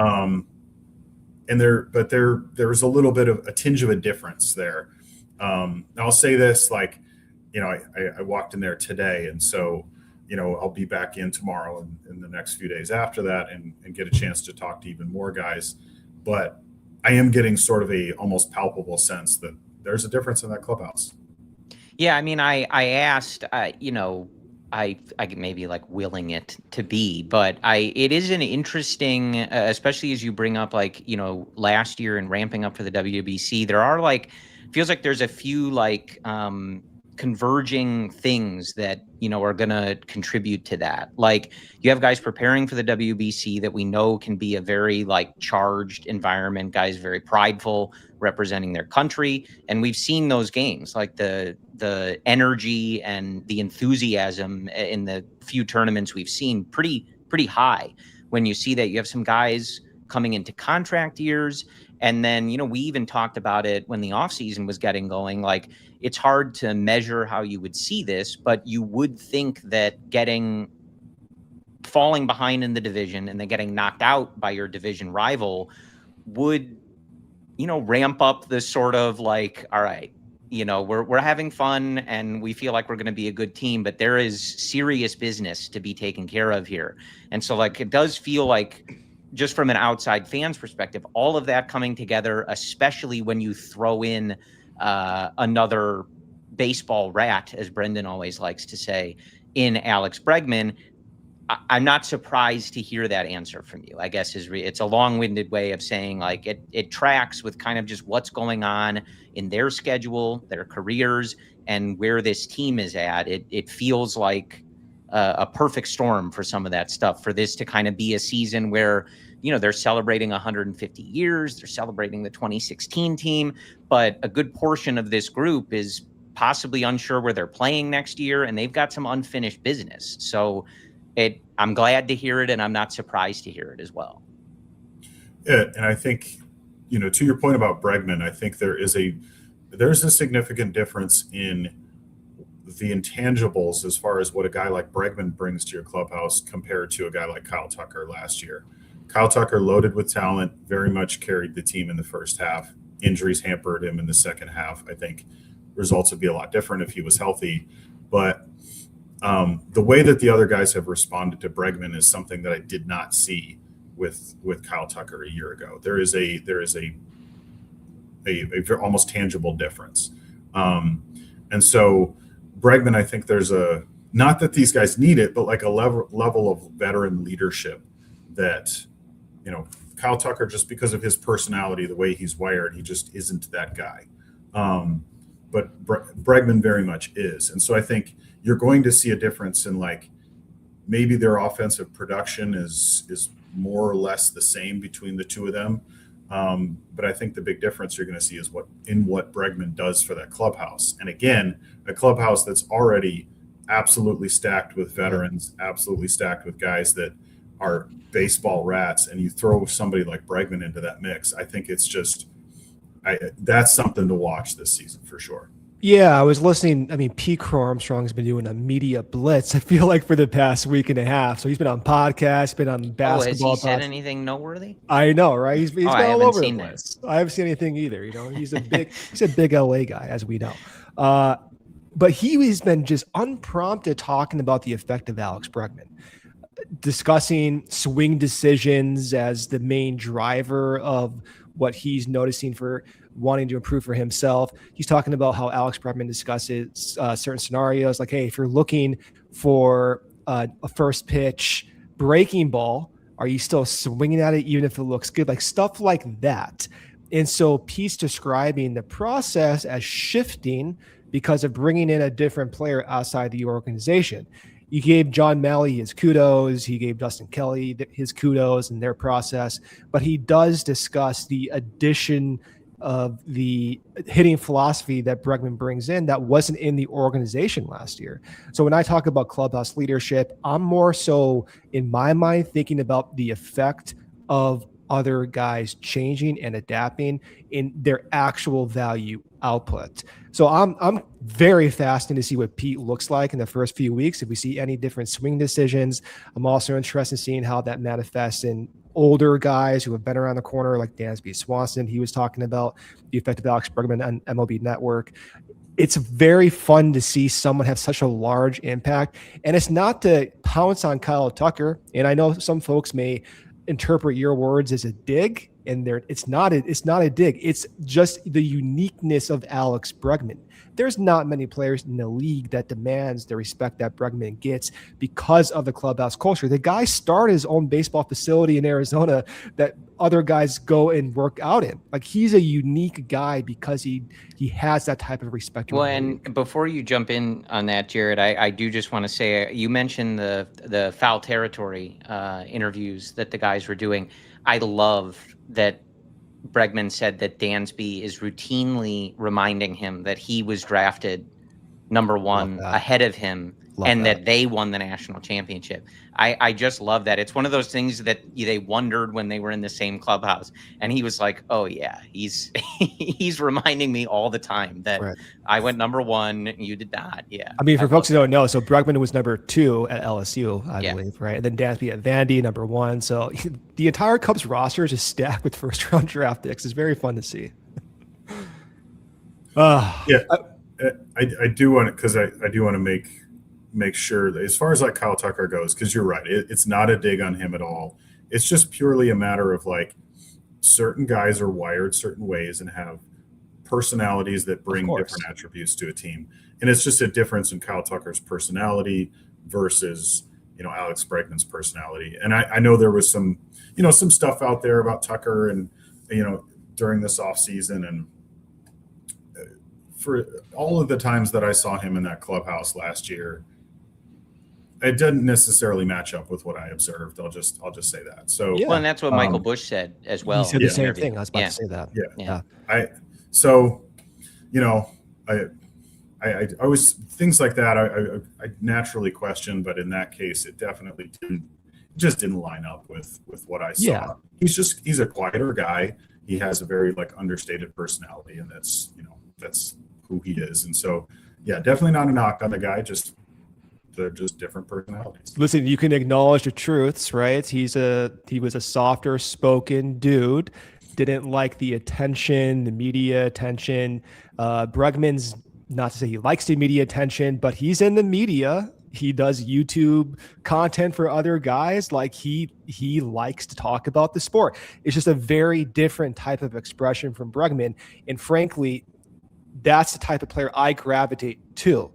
And there's a little bit of a tinge of a difference there. I'll say this, like, I walked in there today, and so I'll be back in tomorrow and the next few days after that and get a chance to talk to even more guys. But I am getting sort of a almost palpable sense that there's a difference in that clubhouse. Yeah, I mean, I asked, I maybe like willing it to be, but it is an interesting, especially as you bring up like, last year and ramping up for the WBC, there are like feels like there's a few like converging things that, you know, are going to contribute to that. Like you have guys preparing for the WBC that we know can be a very like charged environment, guys very prideful, representing their country. And we've seen those games, like the energy and the enthusiasm in the few tournaments we've seen pretty high. When you see that you have some guys coming into contract years. And then, you know, we even talked about it when the offseason was getting going. Like, it's hard to measure how you would see this, but you would think that falling behind in the division and then getting knocked out by your division rival would, you know, ramp up this sort of like, all right, you know, we're having fun and we feel like we're going to be a good team, but there is serious business to be taken care of here. And so like, it does feel like, just from an outside fan's perspective, all of that coming together, especially when you throw in another baseball rat, as Brendan always likes to say, in Alex Bregman, I'm not surprised to hear that answer from you. I guess it's a long-winded way of saying like it tracks with kind of just what's going on in their schedule, their careers, and where this team is at. It feels like a perfect storm for some of that stuff, for this to kind of be a season where, you know, they're celebrating 150 years, they're celebrating the 2016 team, but a good portion of this group is possibly unsure where they're playing next year, and they've got some unfinished business. So I'm glad to hear it, and I'm not surprised to hear it as well. Yeah, and I think, you know, to your point about Bregman, I think there's a significant difference in the intangibles as far as what a guy like Bregman brings to your clubhouse compared to a guy like Kyle Tucker last year. Kyle Tucker, loaded with talent, very much carried the team in the first half. Injuries hampered him in the second half. I think results would be a lot different if he was healthy. But the way that the other guys have responded to Bregman is something that I did not see with Kyle Tucker a year ago. There is a almost tangible difference. And so Bregman, I think there's not that these guys need it, but like a level of veteran leadership that, you know, Kyle Tucker, just because of his personality, the way he's wired, he just isn't that guy. But Bregman very much is. And so I think you're going to see a difference in like maybe their offensive production is more or less the same between the two of them. But I think the big difference you're going to see is what Bregman does for that clubhouse. And again, a clubhouse that's already absolutely stacked with veterans, absolutely stacked with guys that are baseball rats, and you throw somebody like Bregman into that mix. I think it's just that's something to watch this season for sure. Yeah, I was listening. I mean, Pete Armstrong's been doing a media blitz, I feel like, for the past week and a half. So he's been on podcasts, been on basketball. Has he said anything noteworthy? I know, right? He's been all over the place. That. I haven't seen anything either. You know, he's a big LA guy, as we know. But he's been just unprompted talking about the effect of Alex Bregman, discussing swing decisions as the main driver of what he's noticing for wanting to improve for himself. He's talking about how Alex Bregman discusses certain scenarios, like, hey, if you're looking for a first pitch breaking ball, are you still swinging at it even if it looks good? Like stuff like that. And so Pete's describing the process as shifting because of bringing in a different player outside the organization. You gave John Malley his kudos. He gave Dustin Kelly his kudos in their process, but he does discuss the addition of the hitting philosophy that Bregman brings in that wasn't in the organization last year. So when I talk about clubhouse leadership, I'm more so in my mind thinking about the effect of other guys changing and adapting in their actual value output. So I'm very fascinated to see what Pete looks like in the first few weeks. If we see any different swing decisions, I'm also interested in seeing how that manifests in older guys who have been around the corner, like Dansby Swanson. He was talking about the effect of Alex Bregman on MLB Network. It's very fun to see someone have such a large impact. And it's not to pounce on Kyle Tucker. And I know some folks may interpret your words as a dig And it's not a dig. It's just the uniqueness of Alex Bregman. There's not many players in the league that demands the respect that Bregman gets because of the clubhouse culture. The guy started his own baseball facility in Arizona that other guys go and work out in. Like, he's a unique guy because he has that type of respect. Well, and before you jump in on that, Jared, I do just want to say, you mentioned the foul territory interviews that the guys were doing. I love that Bregman said that Dansby is routinely reminding him that he was drafted number one ahead of him, that they won the national championship. I just love that. It's one of those things that they wondered when they were in the same clubhouse. And he was like, oh yeah, he's reminding me all the time that I went number one, you did not. Yeah. I mean, for folks who don't know, so Bregman was number 2 at LSU, I believe, right? And then Dansby at Vandy, number 1. So the entire Cubs roster is just stacked with first-round draft picks. It's very fun to see. I do want to, because I do want to make sure that as far as like Kyle Tucker goes, because you're right, it's not a dig on him at all. It's just purely a matter of like, certain guys are wired certain ways and have personalities that bring different attributes to a team. And it's just a difference in Kyle Tucker's personality versus, Alex Bregman's personality. And I know there was some stuff out there about Tucker and, during this offseason, and for all of the times that I saw him in that clubhouse last year, it didn't necessarily match up with what I observed. I'll just say that. So, well, and that's what Michael Busch said as well. He said the same thing. I was about to say that. I always, things like that, I naturally question, but in that case, it definitely didn't line up with what I saw. He's a quieter guy. He has a very like understated personality, and that's who he is. And so, definitely not a knock on the guy. They're just different personalities. Listen, you can acknowledge the truths, right? He was a softer spoken dude, didn't like the attention, the media attention. Bregman's, not to say he likes the media attention, but he's in the media. He does YouTube content for other guys. Like, he likes to talk about the sport. It's just a very different type of expression from Bregman. And frankly, that's the type of player I gravitate to.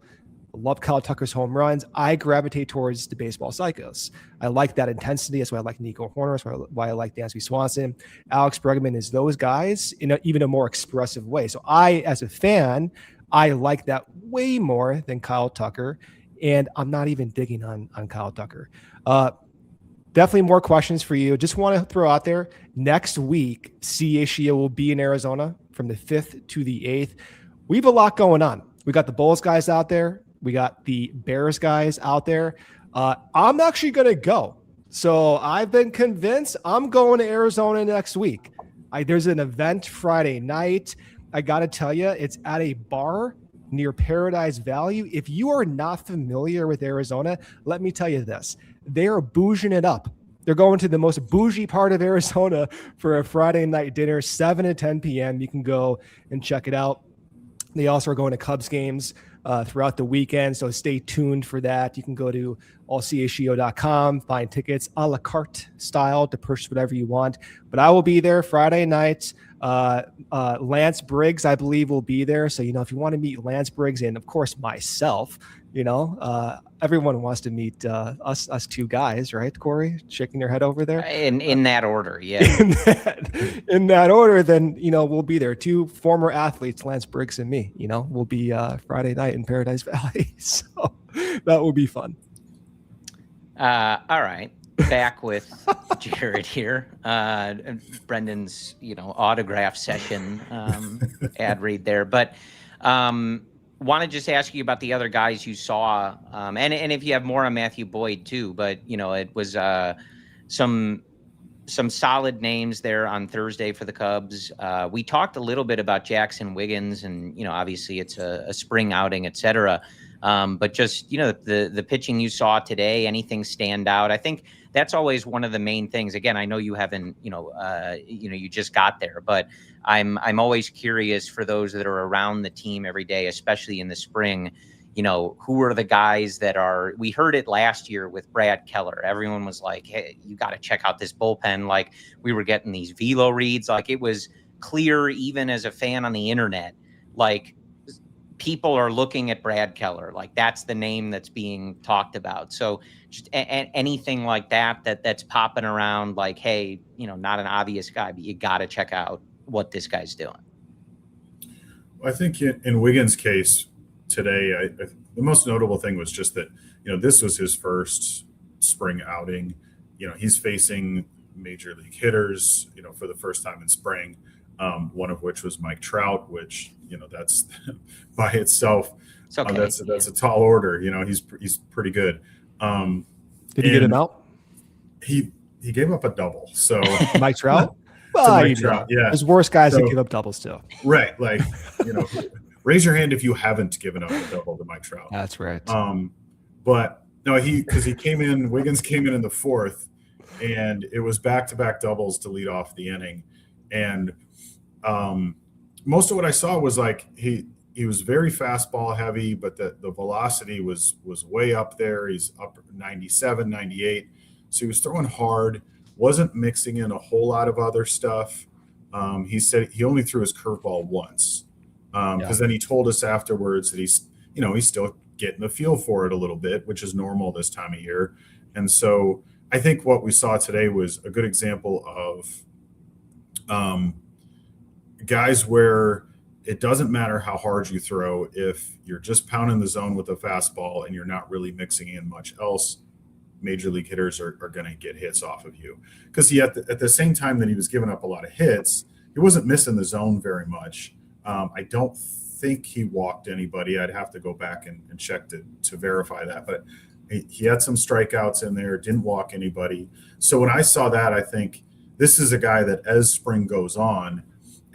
Love Kyle Tucker's home runs. I gravitate towards the baseball psychos. I like that intensity. That's why I like Nico Horner. That's why I like Dansby Swanson. Alex Bregman is those guys in even a more expressive way. So I, as a fan, I like that way more than Kyle Tucker. And I'm not even digging on Kyle Tucker. Definitely more questions for you. Just want to throw out there, next week, CHGO will be in Arizona from the 5th to the 8th. We have a lot going on. We got the Bulls guys out there. We got the Bears guys out there. I'm actually going to go. So I've been convinced I'm going to Arizona next week. There's an event Friday night. I got to tell you, it's at a bar near Paradise Valley. If you are not familiar with Arizona, let me tell you this. They are bouging it up. They're going to the most bougie part of Arizona for a Friday night dinner, 7 to 10 p.m. You can go and check it out. They also are going to Cubs games throughout the weekend, so stay tuned for that. You can go to allchgo.com, find tickets a la carte style to purchase whatever you want. But I will be there Friday night. Lance Briggs, I believe, will be there. So, if you want to meet Lance Briggs and, of course, myself, everyone wants to meet us two guys, right, Corey? Shaking your head over there. In that order, yeah. in that order, then, we'll be there. 2 former athletes, Lance Briggs and me, we'll be Friday night in Paradise Valley. So that will be fun. All right. Back with Jared here. Brendan's, autograph session ad read there. But want to just ask you about the other guys you saw, and if you have more on Matthew Boyd too. But it was some solid names there on Thursday for the Cubs. We talked a little bit about Jackson Wiggins, and obviously it's a spring outing, etc. But just the pitching you saw today, anything stand out? I think that's always one of the main things. Again, I know you haven't, you just got there, but I'm always curious for those that are around the team every day, especially in the spring. who are the guys that are, we heard it last year with Brad Keller. Everyone was like, hey, you got to check out this bullpen. Like, we were getting these velo reads. Like, it was clear, even as a fan on the internet, like, people are looking at Brad Keller. Like, that's the name that's being talked about. So just anything like that's popping around, like, hey, not an obvious guy, but you got to check out what this guy's doing. I think in Wiggins' case today, the most notable thing was just that, this was his first spring outing. He's facing major league hitters, for the first time in spring, one of which was Mike Trout, which, that's by itself, okay. That's a tall order. He's pretty good. Did he get him out? He gave up a double. So Mike Trout? Well, Mike Trout, yeah. There's worse guys that give up doubles too. Right. Like, raise your hand if you haven't given up a double to Mike Trout. That's right. But no, Wiggins came in the fourth, and it was back-to-back doubles to lead off the inning. And most of what I saw was like he was very fastball heavy, but the velocity was way up there. He's up 97, 98. So he was throwing hard, wasn't mixing in a whole lot of other stuff. He said he only threw his curveball once, because then he told us afterwards that he's still getting the feel for it a little bit, which is normal this time of year. And so I think what we saw today was a good example of guys where it doesn't matter how hard you throw. If you're just pounding the zone with a fastball and you're not really mixing in much else, major league hitters are going to get hits off of you. Because at the same time that he was giving up a lot of hits, he wasn't missing the zone very much. I don't think he walked anybody. I'd have to go back and check to verify that. But he had some strikeouts in there, didn't walk anybody. So when I saw that, I think this is a guy that as spring goes on,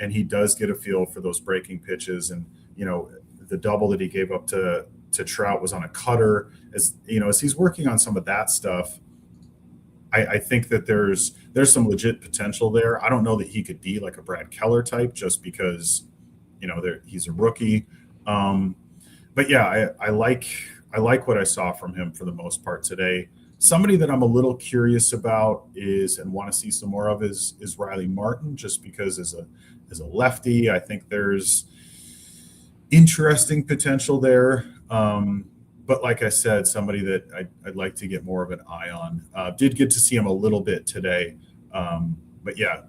and he does get a feel for those breaking pitches. And, the double that he gave up to Trout was on a cutter. As he's working on some of that stuff, I think that there's some legit potential there. I don't know that he could be like a Brad Keller type just because, he's a rookie. But yeah, I like what I saw from him for the most part today. Somebody that I'm a little curious about and want to see some more of is Riley Martin, just because as a lefty, I think there's interesting potential there. But like I said, somebody that I'd like to get more of an eye on. Did get to see him a little bit today. But yeah,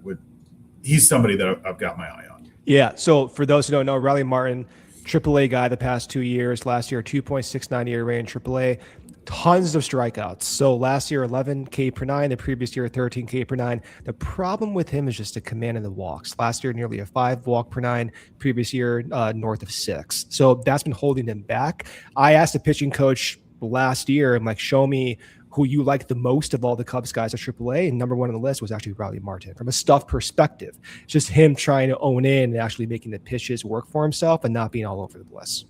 he's somebody that I've got my eye on. Yeah. So for those who don't know, Riley Martin, AAA guy the past 2 years. Last year, 2.69 ERA in AAA. Tons of strikeouts. So last year, 11 K per nine. The previous year, 13 K per nine. The problem with him is just the command of the walks. Last year, nearly a 5 walk per nine. Previous year, north of 6. So that's been holding him back. I asked the pitching coach last year, I'm like, show me who you like the most of all the Cubs guys at AAA. And number one on the list was actually Riley Martin. From a stuff perspective, just him trying to own in and actually making the pitches work for himself and not being all over the place.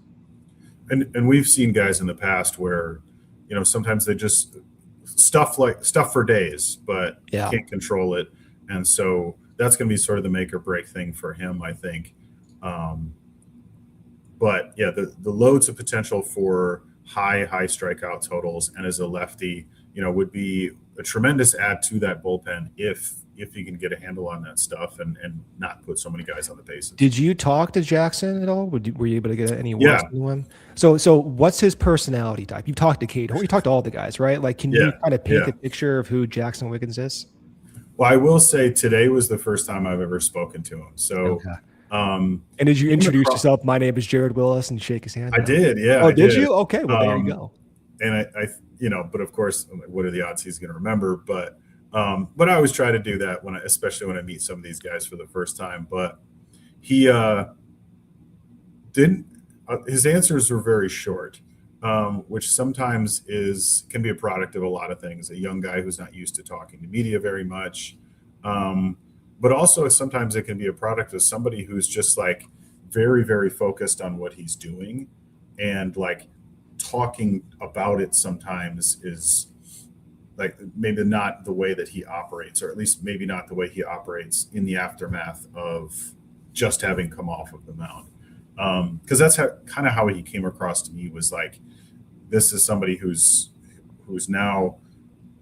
And we've seen guys in the past where, sometimes they just stuff for days, but can't control it. And so that's going to be sort of the make or break thing for him, I think. But yeah, the loads of potential for high strikeout totals, and as a lefty, would be a tremendous add to that bullpen if you can get a handle on that stuff and not put so many guys on the bases. Did you talk to Jackson at all? Were you able to get any words from him? So what's his personality type? You talked to Cade Horton, you talked to all the guys, right? Like, can you kind of paint the picture of who Jackson Wiggins is? Well, I will say today was the first time I've ever spoken to him. So, okay. And did you introduce yourself? My name is Jared Willis, and shake his hand? I did. Yeah. Oh, did you? Okay. Well, there you go. And I but of course, what are the odds he's going to remember? But I always try to do that especially when I meet some of these guys for the first time. But he didn't. His answers were very short, which sometimes can be a product of a lot of things. A young guy who's not used to talking to media very much, but also sometimes it can be a product of somebody who's just like very, very focused on what he's doing, and like talking about it sometimes is like maybe not the way that he operates, or at least maybe not the way he operates in the aftermath of just having come off of the mound. Because that's kind of how he came across to me, was like, this is somebody who's now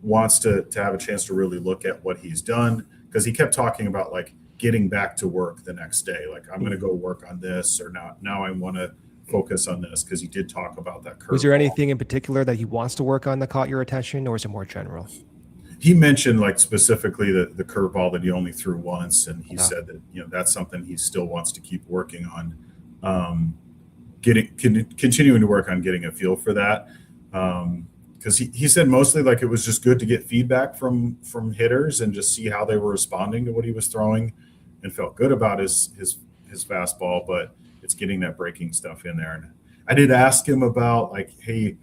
wants to have a chance to really look at what he's done, because he kept talking about like getting back to work the next day. Like, I'm going to go work on this, or now I want to focus on this, because he did talk about that curveball. Was there anything in particular that he wants to work on that caught your attention, or is it more general? He mentioned like specifically the curveball that he only threw once, and he said that that's something he still wants to keep working on, continuing to work on getting a feel for that. Because he said mostly like it was just good to get feedback from hitters and just see how they were responding to what he was throwing, and felt good about his fastball, but it's getting that breaking stuff in there. And I did ask him about like, hey,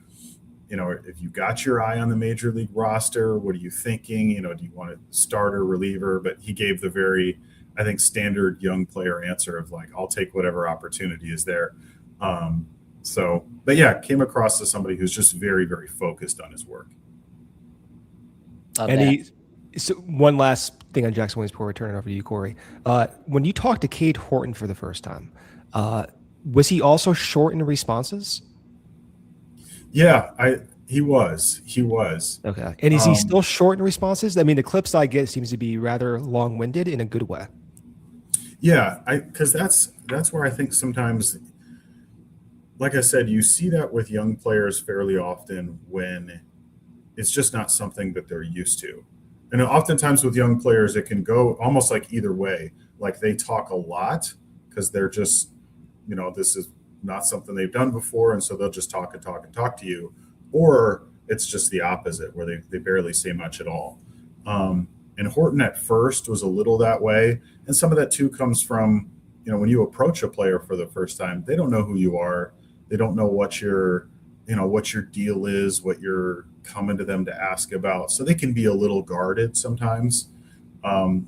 if you got your eye on the major league roster, what are you thinking? Do you want a starter, reliever? But he gave the very, I think, standard young player answer of like, I'll take whatever opportunity is there. But yeah, came across as somebody who's just very, very focused on his work. So one last thing on Jackson Williams before we turn it over to you, Corey. When you talked to Cade Horton for the first time, was he also short in responses? Yeah, he was. Okay. And is he still short in responses? I mean, the clips I get seems to be rather long-winded in a good way. Yeah, because that's where I think sometimes, like I said, you see that with young players fairly often when it's just not something that they're used to. And oftentimes with young players, it can go almost like either way. Like, they talk a lot because they're just, this is not something they've done before, and so they'll just talk and talk and talk to you. Or it's just the opposite, where they barely say much at all. And Horton at first was a little that way. And some of that too comes from, when you approach a player for the first time, they don't know who you are. They don't know what your deal is, what you're coming to them to ask about. So they can be a little guarded sometimes,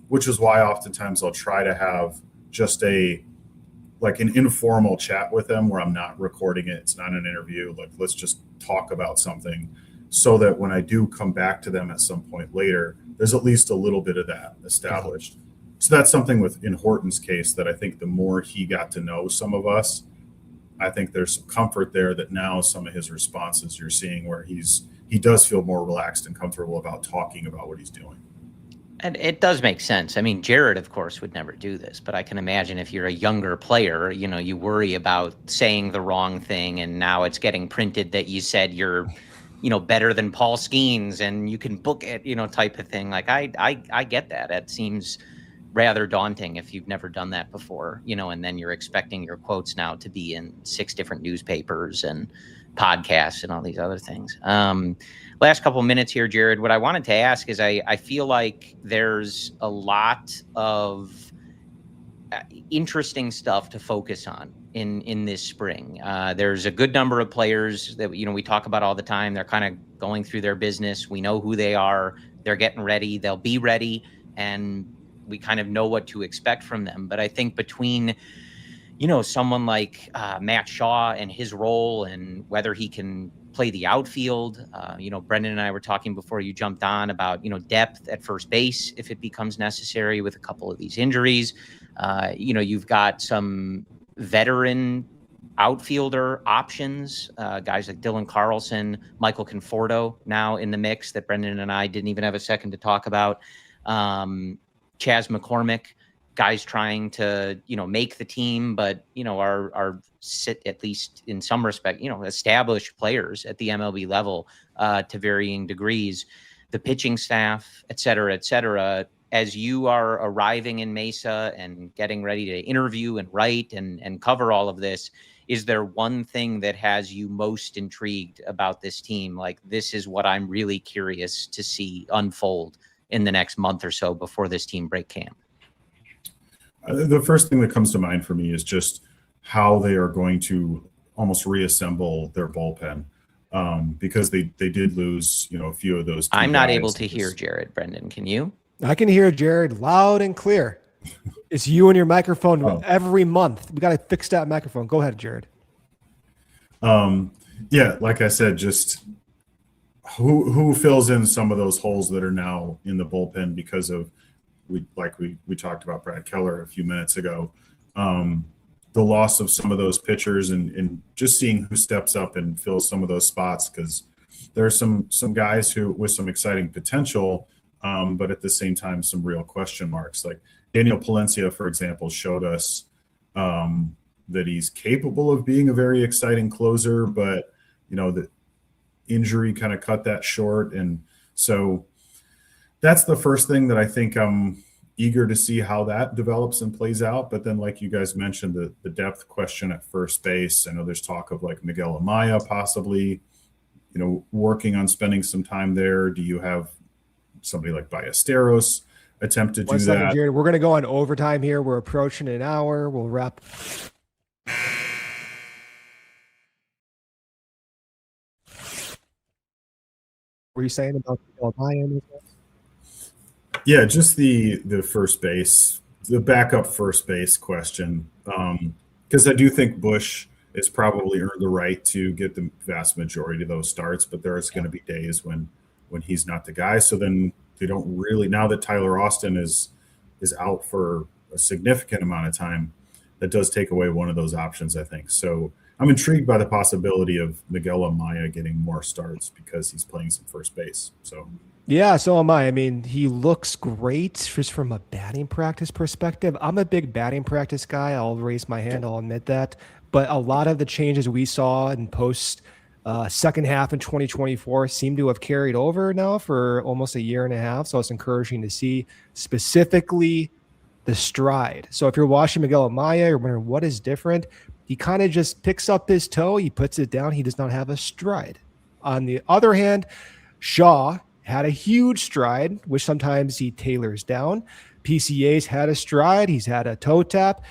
which is why oftentimes I'll try to have just an informal chat with them where I'm not recording it. It's not an interview. Like, let's just talk about something, so that when I do come back to them at some point later, there's at least a little bit of that established. So that's something in Horton's case that I think the more he got to know some of us, I think there's some comfort there that now some of his responses you're seeing where he does feel more relaxed and comfortable about talking about what he's doing. And it does make sense. I mean, Jared, of course, would never do this, but I can imagine if you're a younger player, you worry about saying the wrong thing, and now it's getting printed that you said you're, better than Paul Skeens and you can book it, type of thing. Like, I get that. It seems rather daunting if you've never done that before, and then you're expecting your quotes now to be in 6 different newspapers and podcasts and all these other things. Last couple of minutes here, Jared, what I wanted to ask is I feel like there's a lot of interesting stuff to focus on in this spring. There's a good number of players that, we talk about all the time. They're kind of going through their business. We know who they are. They're getting ready. They'll be ready. And we kind of know what to expect from them. But I think between, someone like Matt Shaw and his role and whether he can play the outfield, Brendan and I were talking before you jumped on about, depth at first base if it becomes necessary with a couple of these injuries. You've got some veteran outfielder options, guys like Dylan Carlson, Michael Conforto now in the mix that Brendan and I didn't even have a second to talk about. Chas McCormick, guys trying to, make the team, but, are sit at least in some respect, established players at the MLB level to varying degrees, the pitching staff, et cetera, as you are arriving in Mesa and getting ready to interview and write and cover all of this. Is there one thing that has you most intrigued about this team? Like, this is what I'm really curious to see unfold in the next month or so before this team break camp? The first thing that comes to mind for me is just how they are going to almost reassemble their bullpen, because they did lose, a few of those. I'm not able to hear Jared. Brendan, can you? I can hear Jared loud and clear. It's you and your microphone every month. We got to fix that microphone. Go ahead, Jared. Yeah, like I said, just who fills in some of those holes that are now in the bullpen because of we talked about Brad Keller a few minutes ago. the loss of some of those pitchers and just seeing who steps up and fills some of those spots, because there are some guys who with some exciting potential, but at the same time some real question marks. Like Daniel Palencia, for example, showed us that he's capable of being a very exciting closer, but the injury kind of cut that short. And so that's the first thing that I think I'm eager to see how that develops and plays out. But then, like you guys mentioned, the depth question at first base. I know there's talk of like Miguel Amaya possibly, working on spending some time there. Do you have somebody like Ballesteros attempt to do that? Jared, we're going to go on overtime here. We're approaching an hour. We'll wrap. Were you saying about Miguel Amaya? Yeah, just the first base, the backup first base question. Because I do think Busch has probably earned the right to get the vast majority of those starts, but there's going to be days when he's not the guy. So then they don't really, now that Tyler Austin is out for a significant amount of time, that does take away one of those options, I think. So I'm intrigued by the possibility of Miguel Amaya getting more starts because he's playing some first base. So. Yeah, so am I. I mean, he looks great just from a batting practice perspective. I'm a big batting practice guy. I'll raise my hand. I'll admit that. But a lot of the changes we saw in post second half in 2024 seem to have carried over now for almost a year and a half. So it's encouraging to see specifically the stride. So if you're watching Miguel Amaya, you're wondering what is different. He kind of just picks up his toe. He puts it down. He does not have a stride. On the other hand, Shaw had a huge stride, which sometimes he tailors down. PCA's had a stride. He's had a toe tap.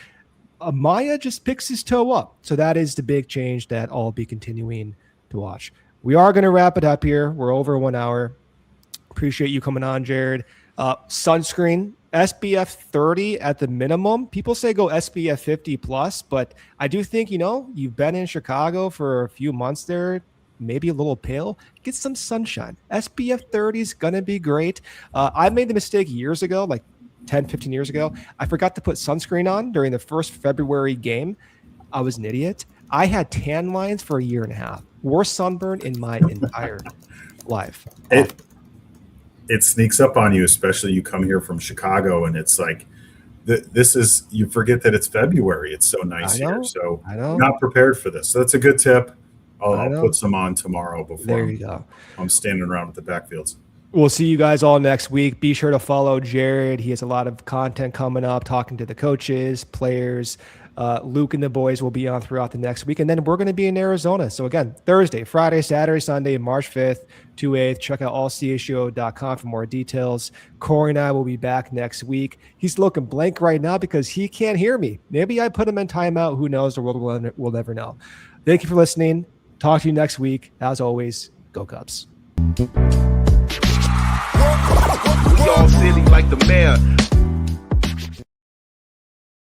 Amaya just picks his toe up. So that is the big change that I'll be continuing to watch. We are going to wrap it up here. We're over 1 hour. Appreciate you coming on, Jared. Sunscreen, SPF 30 at the minimum. People say go SPF 50 plus, but I do think, you've been in Chicago for a few months there, maybe a little pale, get some sunshine. SPF 30 is going to be great. I made the mistake years ago, like 10, 15 years ago. I forgot to put sunscreen on during the first February game. I was an idiot. I had tan lines for a year and a half. Worst sunburn in my entire life. It sneaks up on you, especially you come here from Chicago, and it's like, you forget that it's February. It's so nice here. So I'm not prepared for this. So that's a good tip. I'll put some on tomorrow before I'm standing around at the backfields. We'll see you guys all next week. Be sure to follow Jared. He has a lot of content coming up, talking to the coaches, players. Luke and the boys will be on throughout the next week. And then we're going to be in Arizona. So again, Thursday, Friday, Saturday, Sunday, March 5th to 8th. Check out allchgo.com for more details. Corey and I will be back next week. He's looking blank right now because he can't hear me. Maybe I put him in timeout. Who knows? The world will never know. Thank you for listening. Talk to you next week. As always, go Cubs. We all silly like the mayor.